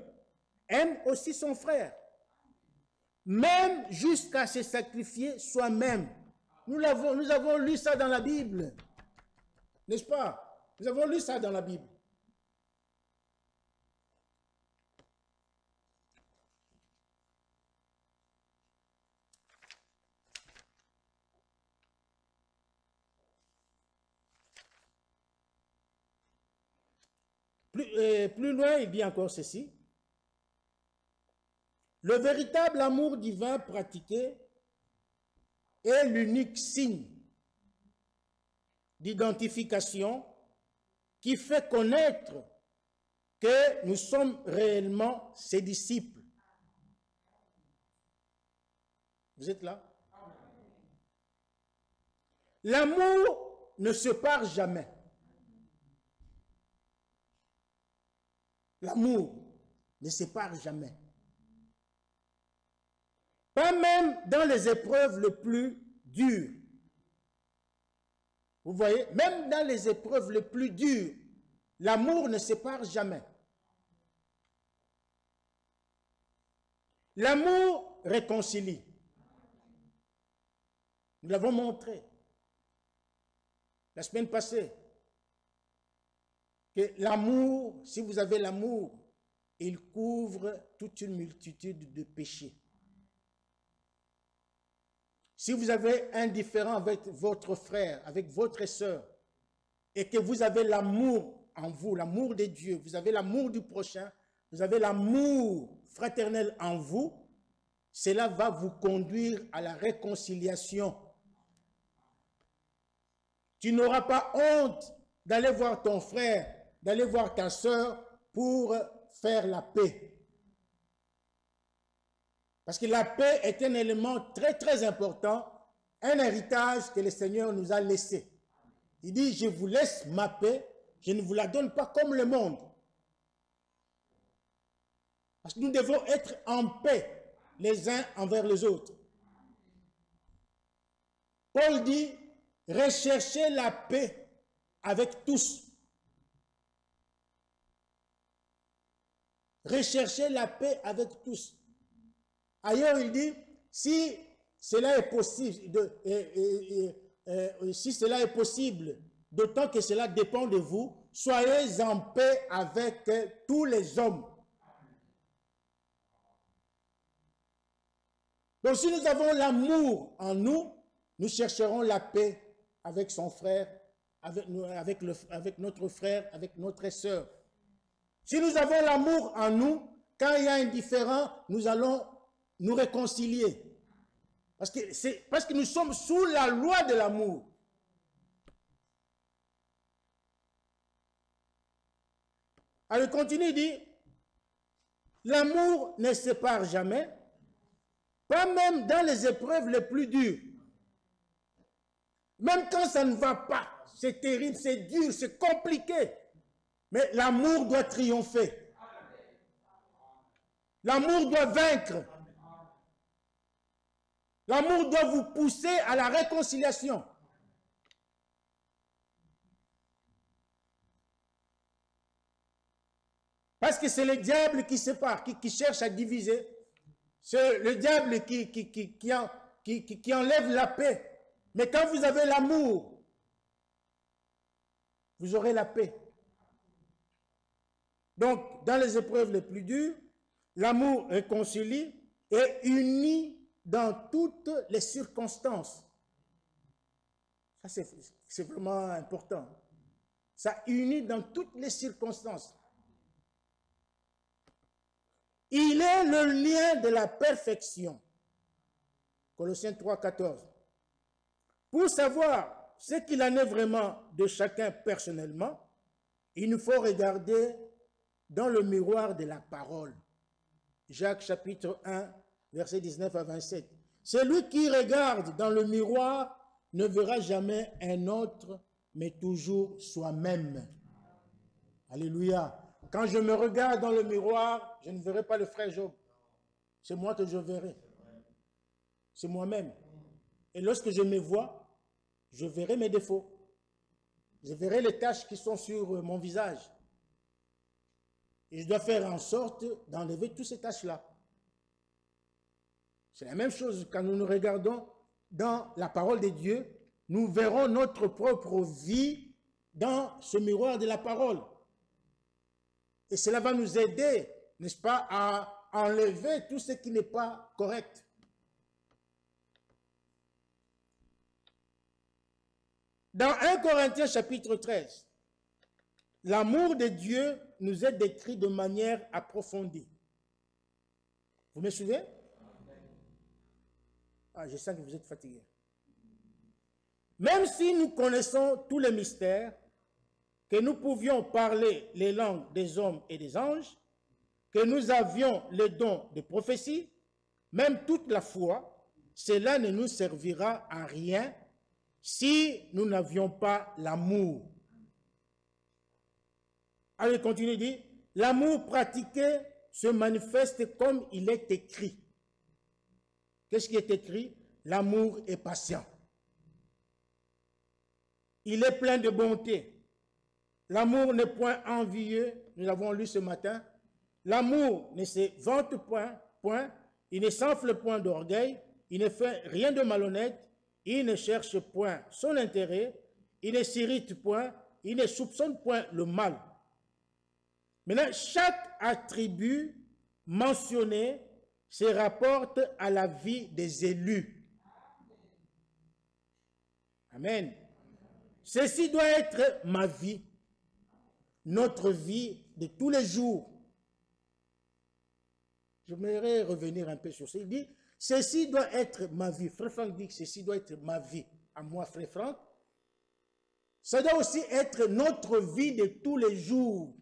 aime aussi son frère. Même jusqu'à se sacrifier soi-même. Nous avons lu ça dans la Bible. N'est-ce pas? Nous avons lu ça dans la Bible. Plus loin, il dit encore ceci. Le véritable amour divin pratiqué est l'unique signe d'identification qui fait connaître que nous sommes réellement ses disciples. Vous êtes là? L'amour ne se perd jamais. L'amour ne se perd jamais. Pas même dans les épreuves les plus dures. Vous voyez, même dans les épreuves les plus dures, l'amour ne se perd jamais. L'amour réconcilie. Nous l'avons montré la semaine passée. Que l'amour, si vous avez l'amour, il couvre toute une multitude de péchés. Si vous avez un différend avec votre frère, avec votre sœur, et que vous avez l'amour en vous, l'amour de Dieu, vous avez l'amour du prochain, vous avez l'amour fraternel en vous, cela va vous conduire à la réconciliation. Tu n'auras pas honte d'aller voir ton frère, d'aller voir ta sœur pour faire la paix. Parce que la paix est un élément très très important, un héritage que le Seigneur nous a laissé. Il dit, je vous laisse ma paix, je ne vous la donne pas comme le monde. Parce que nous devons être en paix les uns envers les autres. Paul dit, recherchez la paix avec tous. Recherchez la paix avec tous. Ailleurs, il dit, si cela est possible, si cela est possible, d'autant que cela dépend de vous, soyez en paix avec tous les hommes. Donc, si nous avons l'amour en nous, nous chercherons la paix avec son frère, avec notre frère, avec notre sœur. Si nous avons l'amour en nous, quand il y a un différend, nous allons nous réconcilier. Parce que nous sommes sous la loi de l'amour. Alors, il continue, il dit, l'amour ne sépare jamais, pas même dans les épreuves les plus dures. Même quand ça ne va pas, c'est terrible, c'est dur, c'est compliqué. Mais l'amour doit triompher. L'amour doit vaincre. L'amour doit vous pousser à la réconciliation. Parce que c'est le diable qui sépare, qui cherche à diviser. C'est le diable qui enlève la paix. Mais quand vous avez l'amour, vous aurez la paix. Donc, dans les épreuves les plus dures, l'amour réconcilie et unit dans toutes les circonstances. Ça, c'est vraiment important. Ça unit dans toutes les circonstances. Il est le lien de la perfection. Colossiens 3, 14. Pour savoir ce qu'il en est vraiment de chacun personnellement, il nous faut regarder dans le miroir de la parole. Jacques chapitre 1, versets 19 à 27. Celui qui regarde dans le miroir ne verra jamais un autre, mais toujours soi-même. Alléluia. Quand je me regarde dans le miroir, je ne verrai pas le frère Job. C'est moi que je verrai. C'est moi-même. Et lorsque je me vois, je verrai mes défauts. Je verrai les taches qui sont sur mon visage. Et je dois faire en sorte d'enlever toutes ces taches-là. C'est la même chose quand nous nous regardons dans la parole de Dieu. Nous verrons notre propre vie dans ce miroir de la parole. Et cela va nous aider, n'est-ce pas, à enlever tout ce qui n'est pas correct. Dans 1 Corinthiens chapitre 13, l'amour de Dieu nous est décrit de manière approfondie. Vous me suivez? Ah, je sens que vous êtes fatigués. Même si nous connaissons tous les mystères, que nous pouvions parler les langues des hommes et des anges, que nous avions le don de prophétie, même toute la foi, cela ne nous servira à rien si nous n'avions pas l'amour. Allez, continue, dit, l'amour pratiqué se manifeste comme il est écrit. Qu'est-ce qui est écrit? L'amour est patient. Il est plein de bonté. L'amour n'est point envieux. Nous l'avons lu ce matin. L'amour ne se vante point. Il ne s'enfle point d'orgueil. Il ne fait rien de malhonnête. Il ne cherche point son intérêt. Il ne s'irrite point. Il ne soupçonne point le mal. Maintenant, chaque attribut mentionné se rapporte à la vie des élus. Amen. Ceci doit être ma vie, notre vie de tous les jours. J'aimerais revenir un peu sur ça. Il dit, ceci doit être ma vie. Frère Franck dit que ceci doit être ma vie. À moi, Frère Franck. Ça doit aussi être notre vie de tous les jours.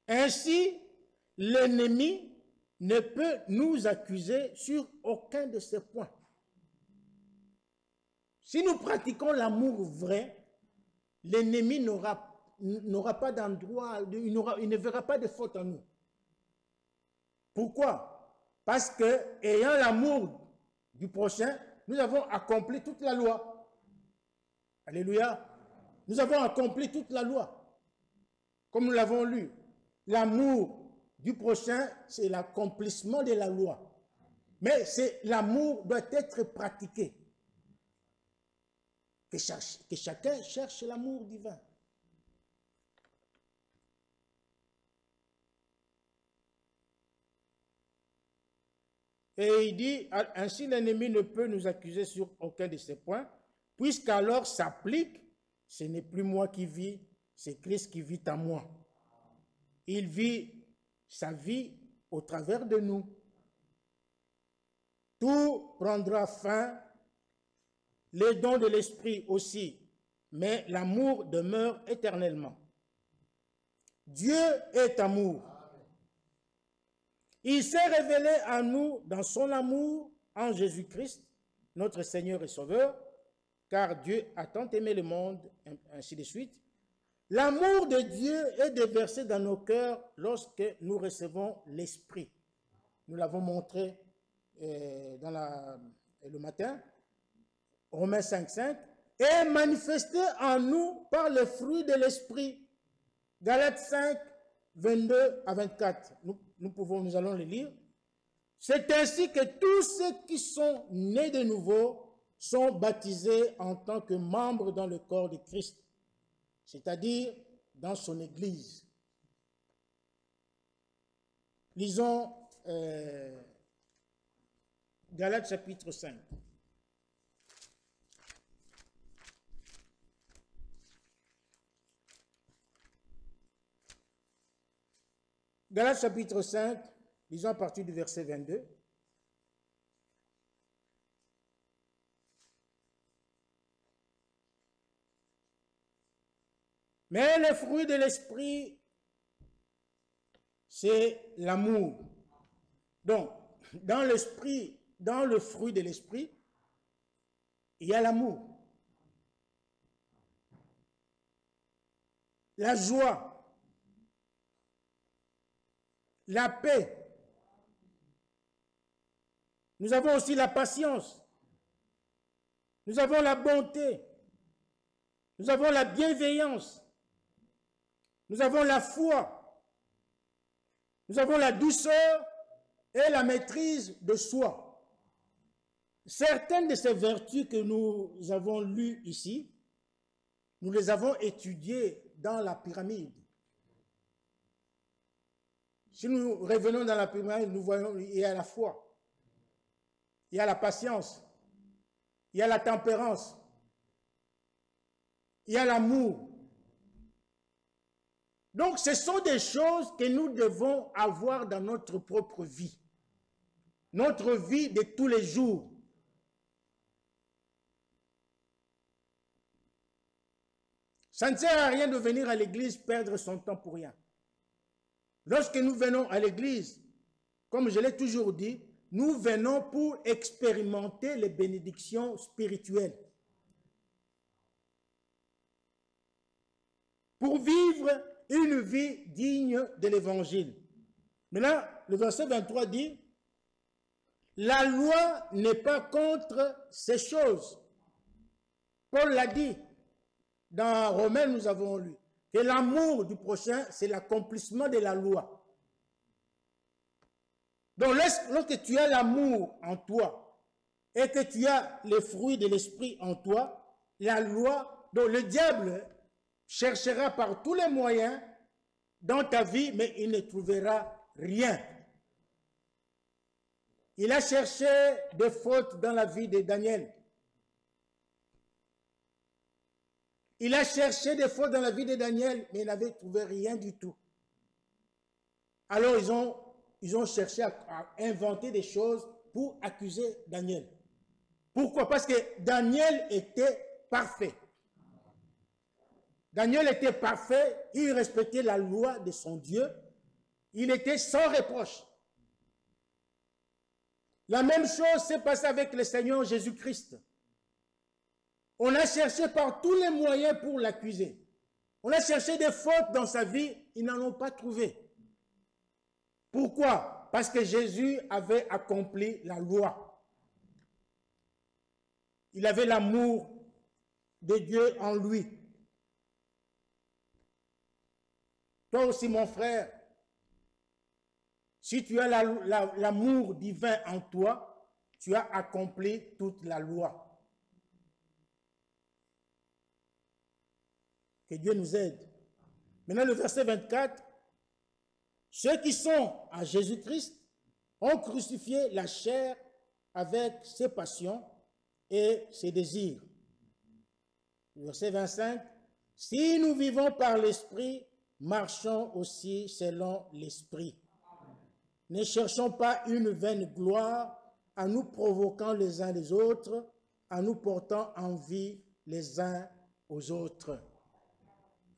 Ainsi, l'ennemi ne peut nous accuser sur aucun de ces points. Si nous pratiquons l'amour vrai, l'ennemi n'aura pas d'endroit, il ne verra pas de faute en nous. Pourquoi? Parce que, ayant l'amour du prochain, nous avons accompli toute la loi. Alléluia. Nous avons accompli toute la loi. Comme nous l'avons lu. L'amour du prochain, c'est l'accomplissement de la loi. Mais l'amour doit être pratiqué. Que chacun cherche l'amour divin. Et il dit, ainsi l'ennemi ne peut nous accuser sur aucun de ces points, puisqu'alors s'applique, ce n'est plus moi qui vis, c'est Christ qui vit en moi. Il vit sa vie au travers de nous. Tout prendra fin, les dons de l'esprit aussi, mais l'amour demeure éternellement. Dieu est amour. Il s'est révélé à nous dans son amour en Jésus-Christ, notre Seigneur et Sauveur, car Dieu a tant aimé le monde, ainsi de suite. L'amour de Dieu est déversé dans nos cœurs lorsque nous recevons l'Esprit. Nous l'avons montré le matin, Romains 5,5, est manifesté en nous par le fruit de l'Esprit. Galates 5, 22 à 24. Nous allons le lire. C'est ainsi que tous ceux qui sont nés de nouveau sont baptisés en tant que membres dans le corps de Christ, c'est-à-dire dans son Église. Lisons Galates chapitre 5. Galates chapitre 5, lisons à partir du verset 22. Mais le fruit de l'esprit, c'est l'amour. Donc, dans l'esprit, dans le fruit de l'esprit, il y a l'amour. La joie, la paix. Nous avons aussi la patience. Nous avons la bonté. Nous avons la bienveillance. Nous avons la foi. Nous avons la douceur et la maîtrise de soi. Certaines de ces vertus que nous avons lues ici, nous les avons étudiées dans la pyramide. Si nous revenons dans la pyramide, nous voyons il y a la foi, il y a la patience, il y a la tempérance, il y a l'amour. Donc, ce sont des choses que nous devons avoir dans notre propre vie. Notre vie de tous les jours. Ça ne sert à rien de venir à l'église perdre son temps pour rien. lorsque nous venons à l'église, comme je l'ai toujours dit, nous venons pour expérimenter les bénédictions spirituelles. Pour vivre une vie digne de l'évangile. Maintenant, le verset 23 dit, la loi n'est pas contre ces choses. Paul l'a dit. Dans Romains, nous avons lu que l'amour du prochain, c'est l'accomplissement de la loi. Donc, lorsque tu as l'amour en toi et que tu as les fruits de l'esprit en toi, la loi, donc le diable cherchera par tous les moyens dans ta vie, mais il ne trouvera rien. Il a cherché des fautes dans la vie de Daniel. Il a cherché des fautes dans la vie de Daniel, mais il n'avait trouvé rien du tout. Alors ils ont cherché à inventer des choses pour accuser Daniel. Pourquoi? Parce que Daniel était parfait. Daniel était parfait, il respectait la loi de son Dieu, il était sans reproche. La même chose s'est passée avec le Seigneur Jésus-Christ. On a cherché par tous les moyens pour l'accuser. On a cherché des fautes dans sa vie, ils n'en ont pas trouvé. Pourquoi? Parce que Jésus avait accompli la loi. Il avait l'amour de Dieu en lui. Toi aussi, mon frère, si tu as l'amour divin en toi, tu as accompli toute la loi. Que Dieu nous aide. Maintenant, le verset 24. Ceux qui sont à Jésus-Christ ont crucifié la chair avec ses passions et ses désirs. Verset 25. Si nous vivons par l'Esprit, marchons aussi selon l'Esprit. Ne cherchons pas une vaine gloire en nous provoquant les uns les autres, en nous portant envie les uns aux autres.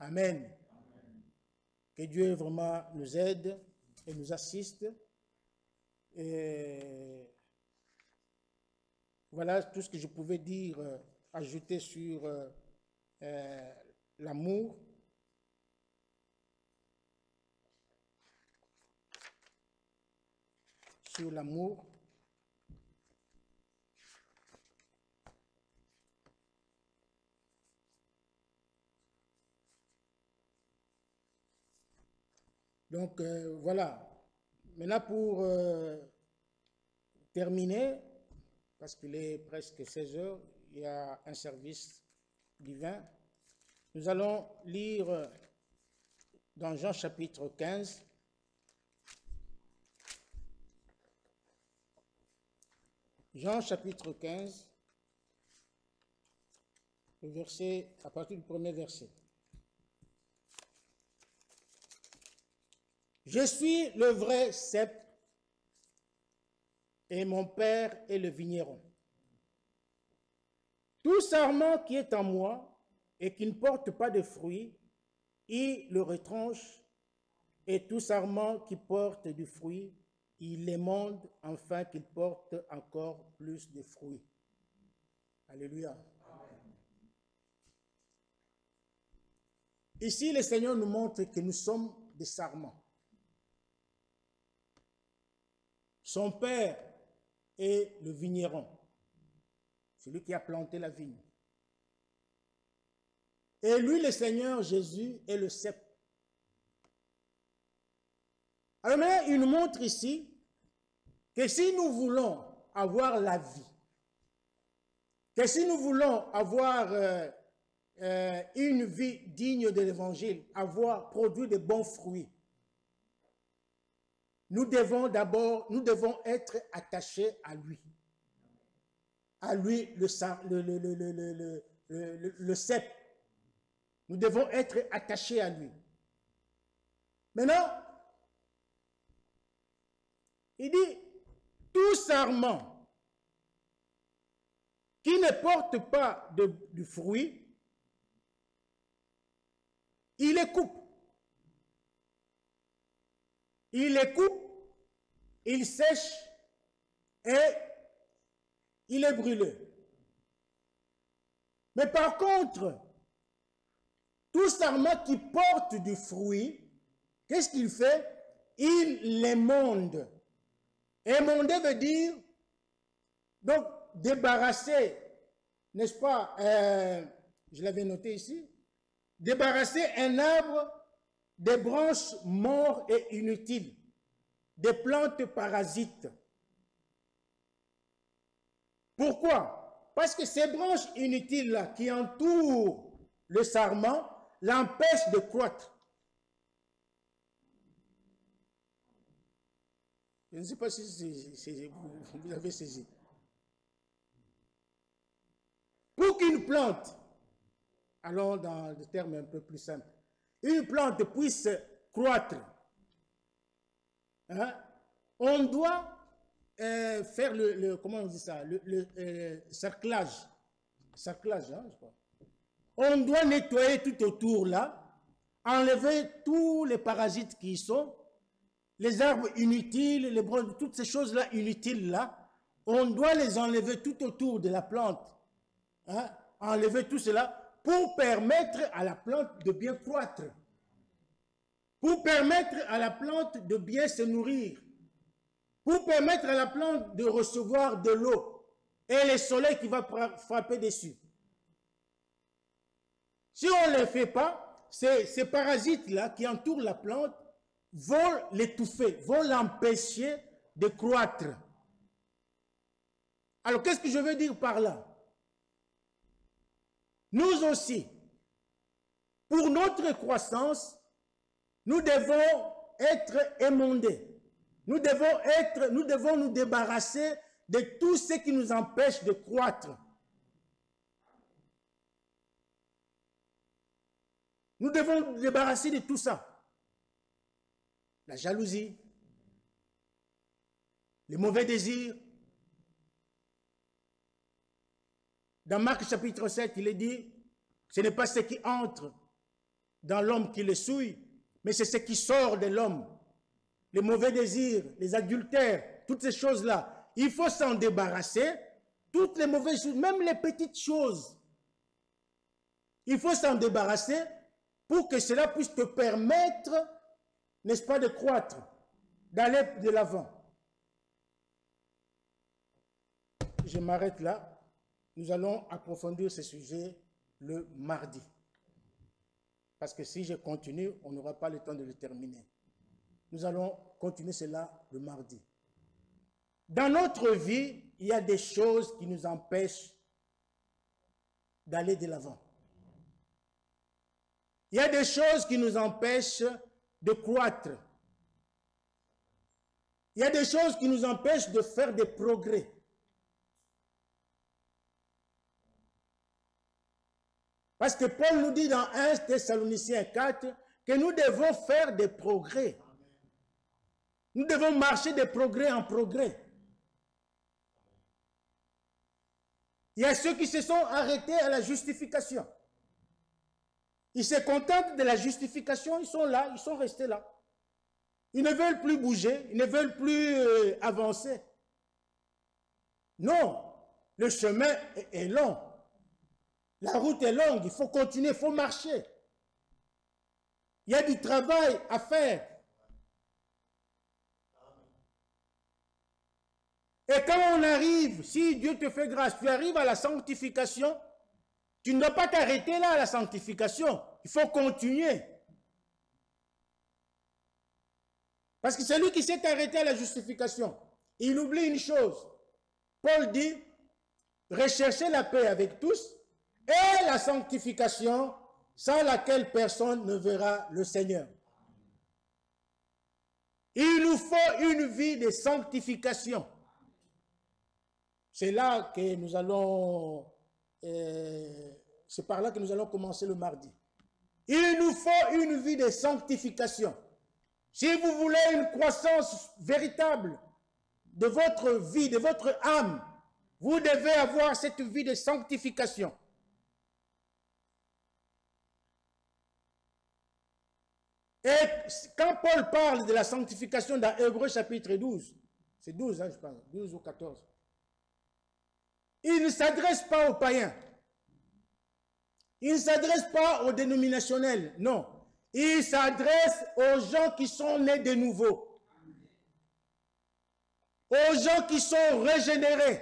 Amen. Que Dieu vraiment nous aide et nous assiste. Et voilà tout ce que je pouvais dire, ajouter sur l'amour. Sur l'amour. Donc, voilà. Maintenant, pour terminer, parce qu'il est presque 16 heures, il y a un service divin. Nous allons lire dans Jean chapitre 15. Jean chapitre 15, le verset, à partir du premier verset. Je suis le vrai cep et mon Père est le vigneron. Tout sarment qui est en moi et qui ne porte pas de fruits, il le retranche, et tout sarment qui porte du fruit, il l'émonde afin qu'il porte encore plus de fruits. Alléluia. Amen. Ici, le Seigneur nous montre que nous sommes des sarments. Son Père est le vigneron, celui qui a planté la vigne. Et lui, le Seigneur Jésus, est le cep. Alors maintenant, il nous montre ici que si nous voulons avoir la vie, que si nous voulons avoir une vie digne de l'évangile, avoir produit de bons fruits, nous devons être attachés à lui. À lui, le cep. Nous devons être attachés à lui. Maintenant, il dit, tout sarment qui ne porte pas du fruit, il les coupe. il les coupe, il sèche et il est brûlé. Mais par contre, tout sarment qui porte du fruit, qu'est-ce qu'il fait? Il l'émonde. Émonder veut dire, donc, débarrasser, n'est-ce pas, je l'avais noté ici, débarrasser un arbre des branches mortes et inutiles, des plantes parasites. Pourquoi? Parce que ces branches inutiles-là qui entourent le sarment l'empêchent de croître. Je ne sais pas si vous avez saisi. Pour qu'une plante, allons dans des termes un peu plus simples, une plante puisse croître, hein, on doit faire comment on dit ça, le cerclage. Cerclage, hein, je crois. On doit nettoyer tout autour là, enlever tous les parasites qui y sont, les arbres inutiles, les branches, toutes ces choses-là inutiles là, on doit les enlever tout autour de la plante. Hein, enlever tout cela pour permettre à la plante de bien croître, pour permettre à la plante de bien se nourrir, pour permettre à la plante de recevoir de l'eau et le soleil qui va frapper dessus. Si on ne le fait pas, ces parasites-là qui entourent la plante vont l'étouffer, vont l'empêcher de croître. Alors, qu'est-ce que je veux dire par là? Nous aussi, pour notre croissance, nous devons être émondés. Nous devons nous débarrasser de tout ce qui nous empêche de croître. Nous devons nous débarrasser de tout ça. La jalousie, les mauvais désirs. Dans Marc chapitre 7, il est dit, ce n'est pas ce qui entre dans l'homme qui le souille, mais c'est ce qui sort de l'homme. Les mauvais désirs, les adultères, toutes ces choses-là. Il faut s'en débarrasser. Toutes les mauvaises choses, même les petites choses. Il faut s'en débarrasser pour que cela puisse te permettre, n'est-ce pas, de croître, d'aller de l'avant. Je m'arrête là. Nous allons approfondir ce sujet le mardi. Parce que si je continue, on n'aura pas le temps de le terminer. Nous allons continuer cela le mardi. Dans notre vie, il y a des choses qui nous empêchent d'aller de l'avant. Il y a des choses qui nous empêchent de croître. Il y a des choses qui nous empêchent de faire des progrès. Parce que Paul nous dit dans 1 Thessaloniciens 4 que nous devons faire des progrès. Nous devons marcher de progrès en progrès. Il y a ceux qui se sont arrêtés à la justification. Ils se contentent de la justification, ils sont là, ils sont restés là. Ils ne veulent plus bouger, ils ne veulent plus avancer. Non, le chemin est long. La route est longue, il faut continuer, il faut marcher. Il y a du travail à faire. Et quand on arrive, si Dieu te fait grâce, tu arrives à la sanctification, tu ne dois pas t'arrêter là à la sanctification. Il faut continuer. Parce que celui qui s'est arrêté à la justification, il oublie une chose. Paul dit, recherchez la paix avec tous, et la sanctification sans laquelle personne ne verra le Seigneur. Il nous faut une vie de sanctification. C'est là que nous allons, c'est par là que nous allons commencer le mardi. Il nous faut une vie de sanctification. Si vous voulez une croissance véritable de votre vie, de votre âme, vous devez avoir cette vie de sanctification. Et quand Paul parle de la sanctification dans Hébreux chapitre 12, c'est 12, hein, je pense, 12 ou 14, il ne s'adresse pas aux païens. Il ne s'adresse pas aux dénominationnels, non. Il s'adresse aux gens qui sont nés de nouveau. Aux gens qui sont régénérés.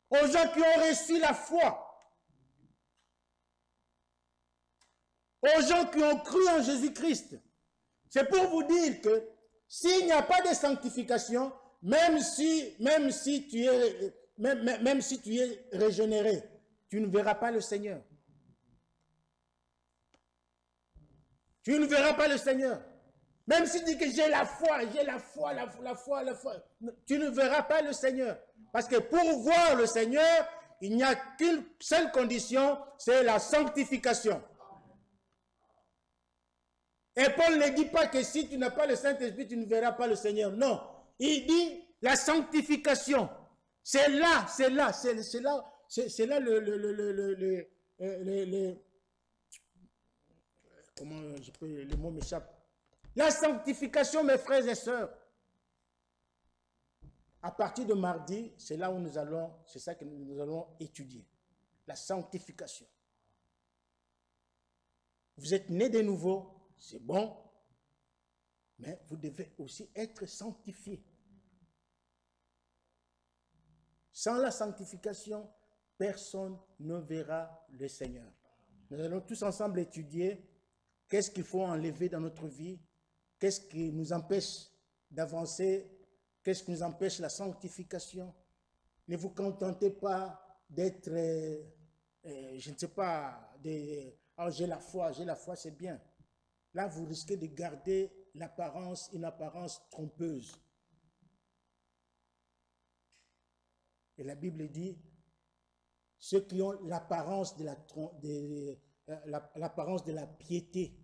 Aux gens qui ont reçu la foi. Aux gens qui ont cru en Jésus-Christ. C'est pour vous dire que s'il n'y a pas de sanctification, même si tu es régénéré, tu ne verras pas le Seigneur. Tu ne verras pas le Seigneur. Même si tu dis que j'ai la foi, tu ne verras pas le Seigneur. Parce que pour voir le Seigneur, il n'y a qu'une seule condition, c'est la sanctification. Et Paul ne dit pas que si tu n'as pas le Saint-Esprit, tu ne verras pas le Seigneur. Non, il dit la sanctification. C'est là comment le mot m'échappe. La sanctification, mes frères et sœurs. À partir de mardi, c'est là où c'est ça que nous allons étudier. La sanctification. Vous êtes nés de nouveau, c'est bon, mais vous devez aussi être sanctifiés. Sans la sanctification, personne ne verra le Seigneur. Nous allons tous ensemble étudier qu'est-ce qu'il faut enlever dans notre vie, qu'est-ce qui nous empêche d'avancer, qu'est-ce qui nous empêche la sanctification. Ne vous contentez pas d'être, je ne sais pas, j'ai la foi, c'est bien. Là, vous risquez de garder une apparence trompeuse. Et la Bible dit, ceux qui ont l'apparence de la piété,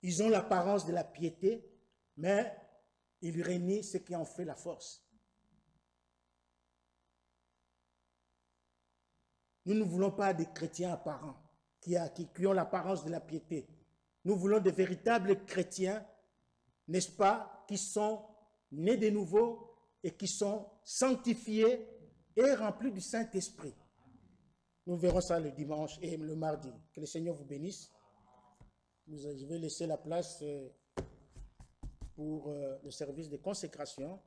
ils ont l'apparence de la piété, mais ils renient ce qui en fait la force. Nous ne voulons pas des chrétiens apparents, qui ont l'apparence de la piété. Nous voulons de véritables chrétiens, n'est-ce pas, qui sont nés de nouveau et qui sont sanctifiés et remplis du Saint-Esprit. Nous verrons ça le dimanche et le mardi. Que le Seigneur vous bénisse. Je vais laisser la place pour le service de consécration.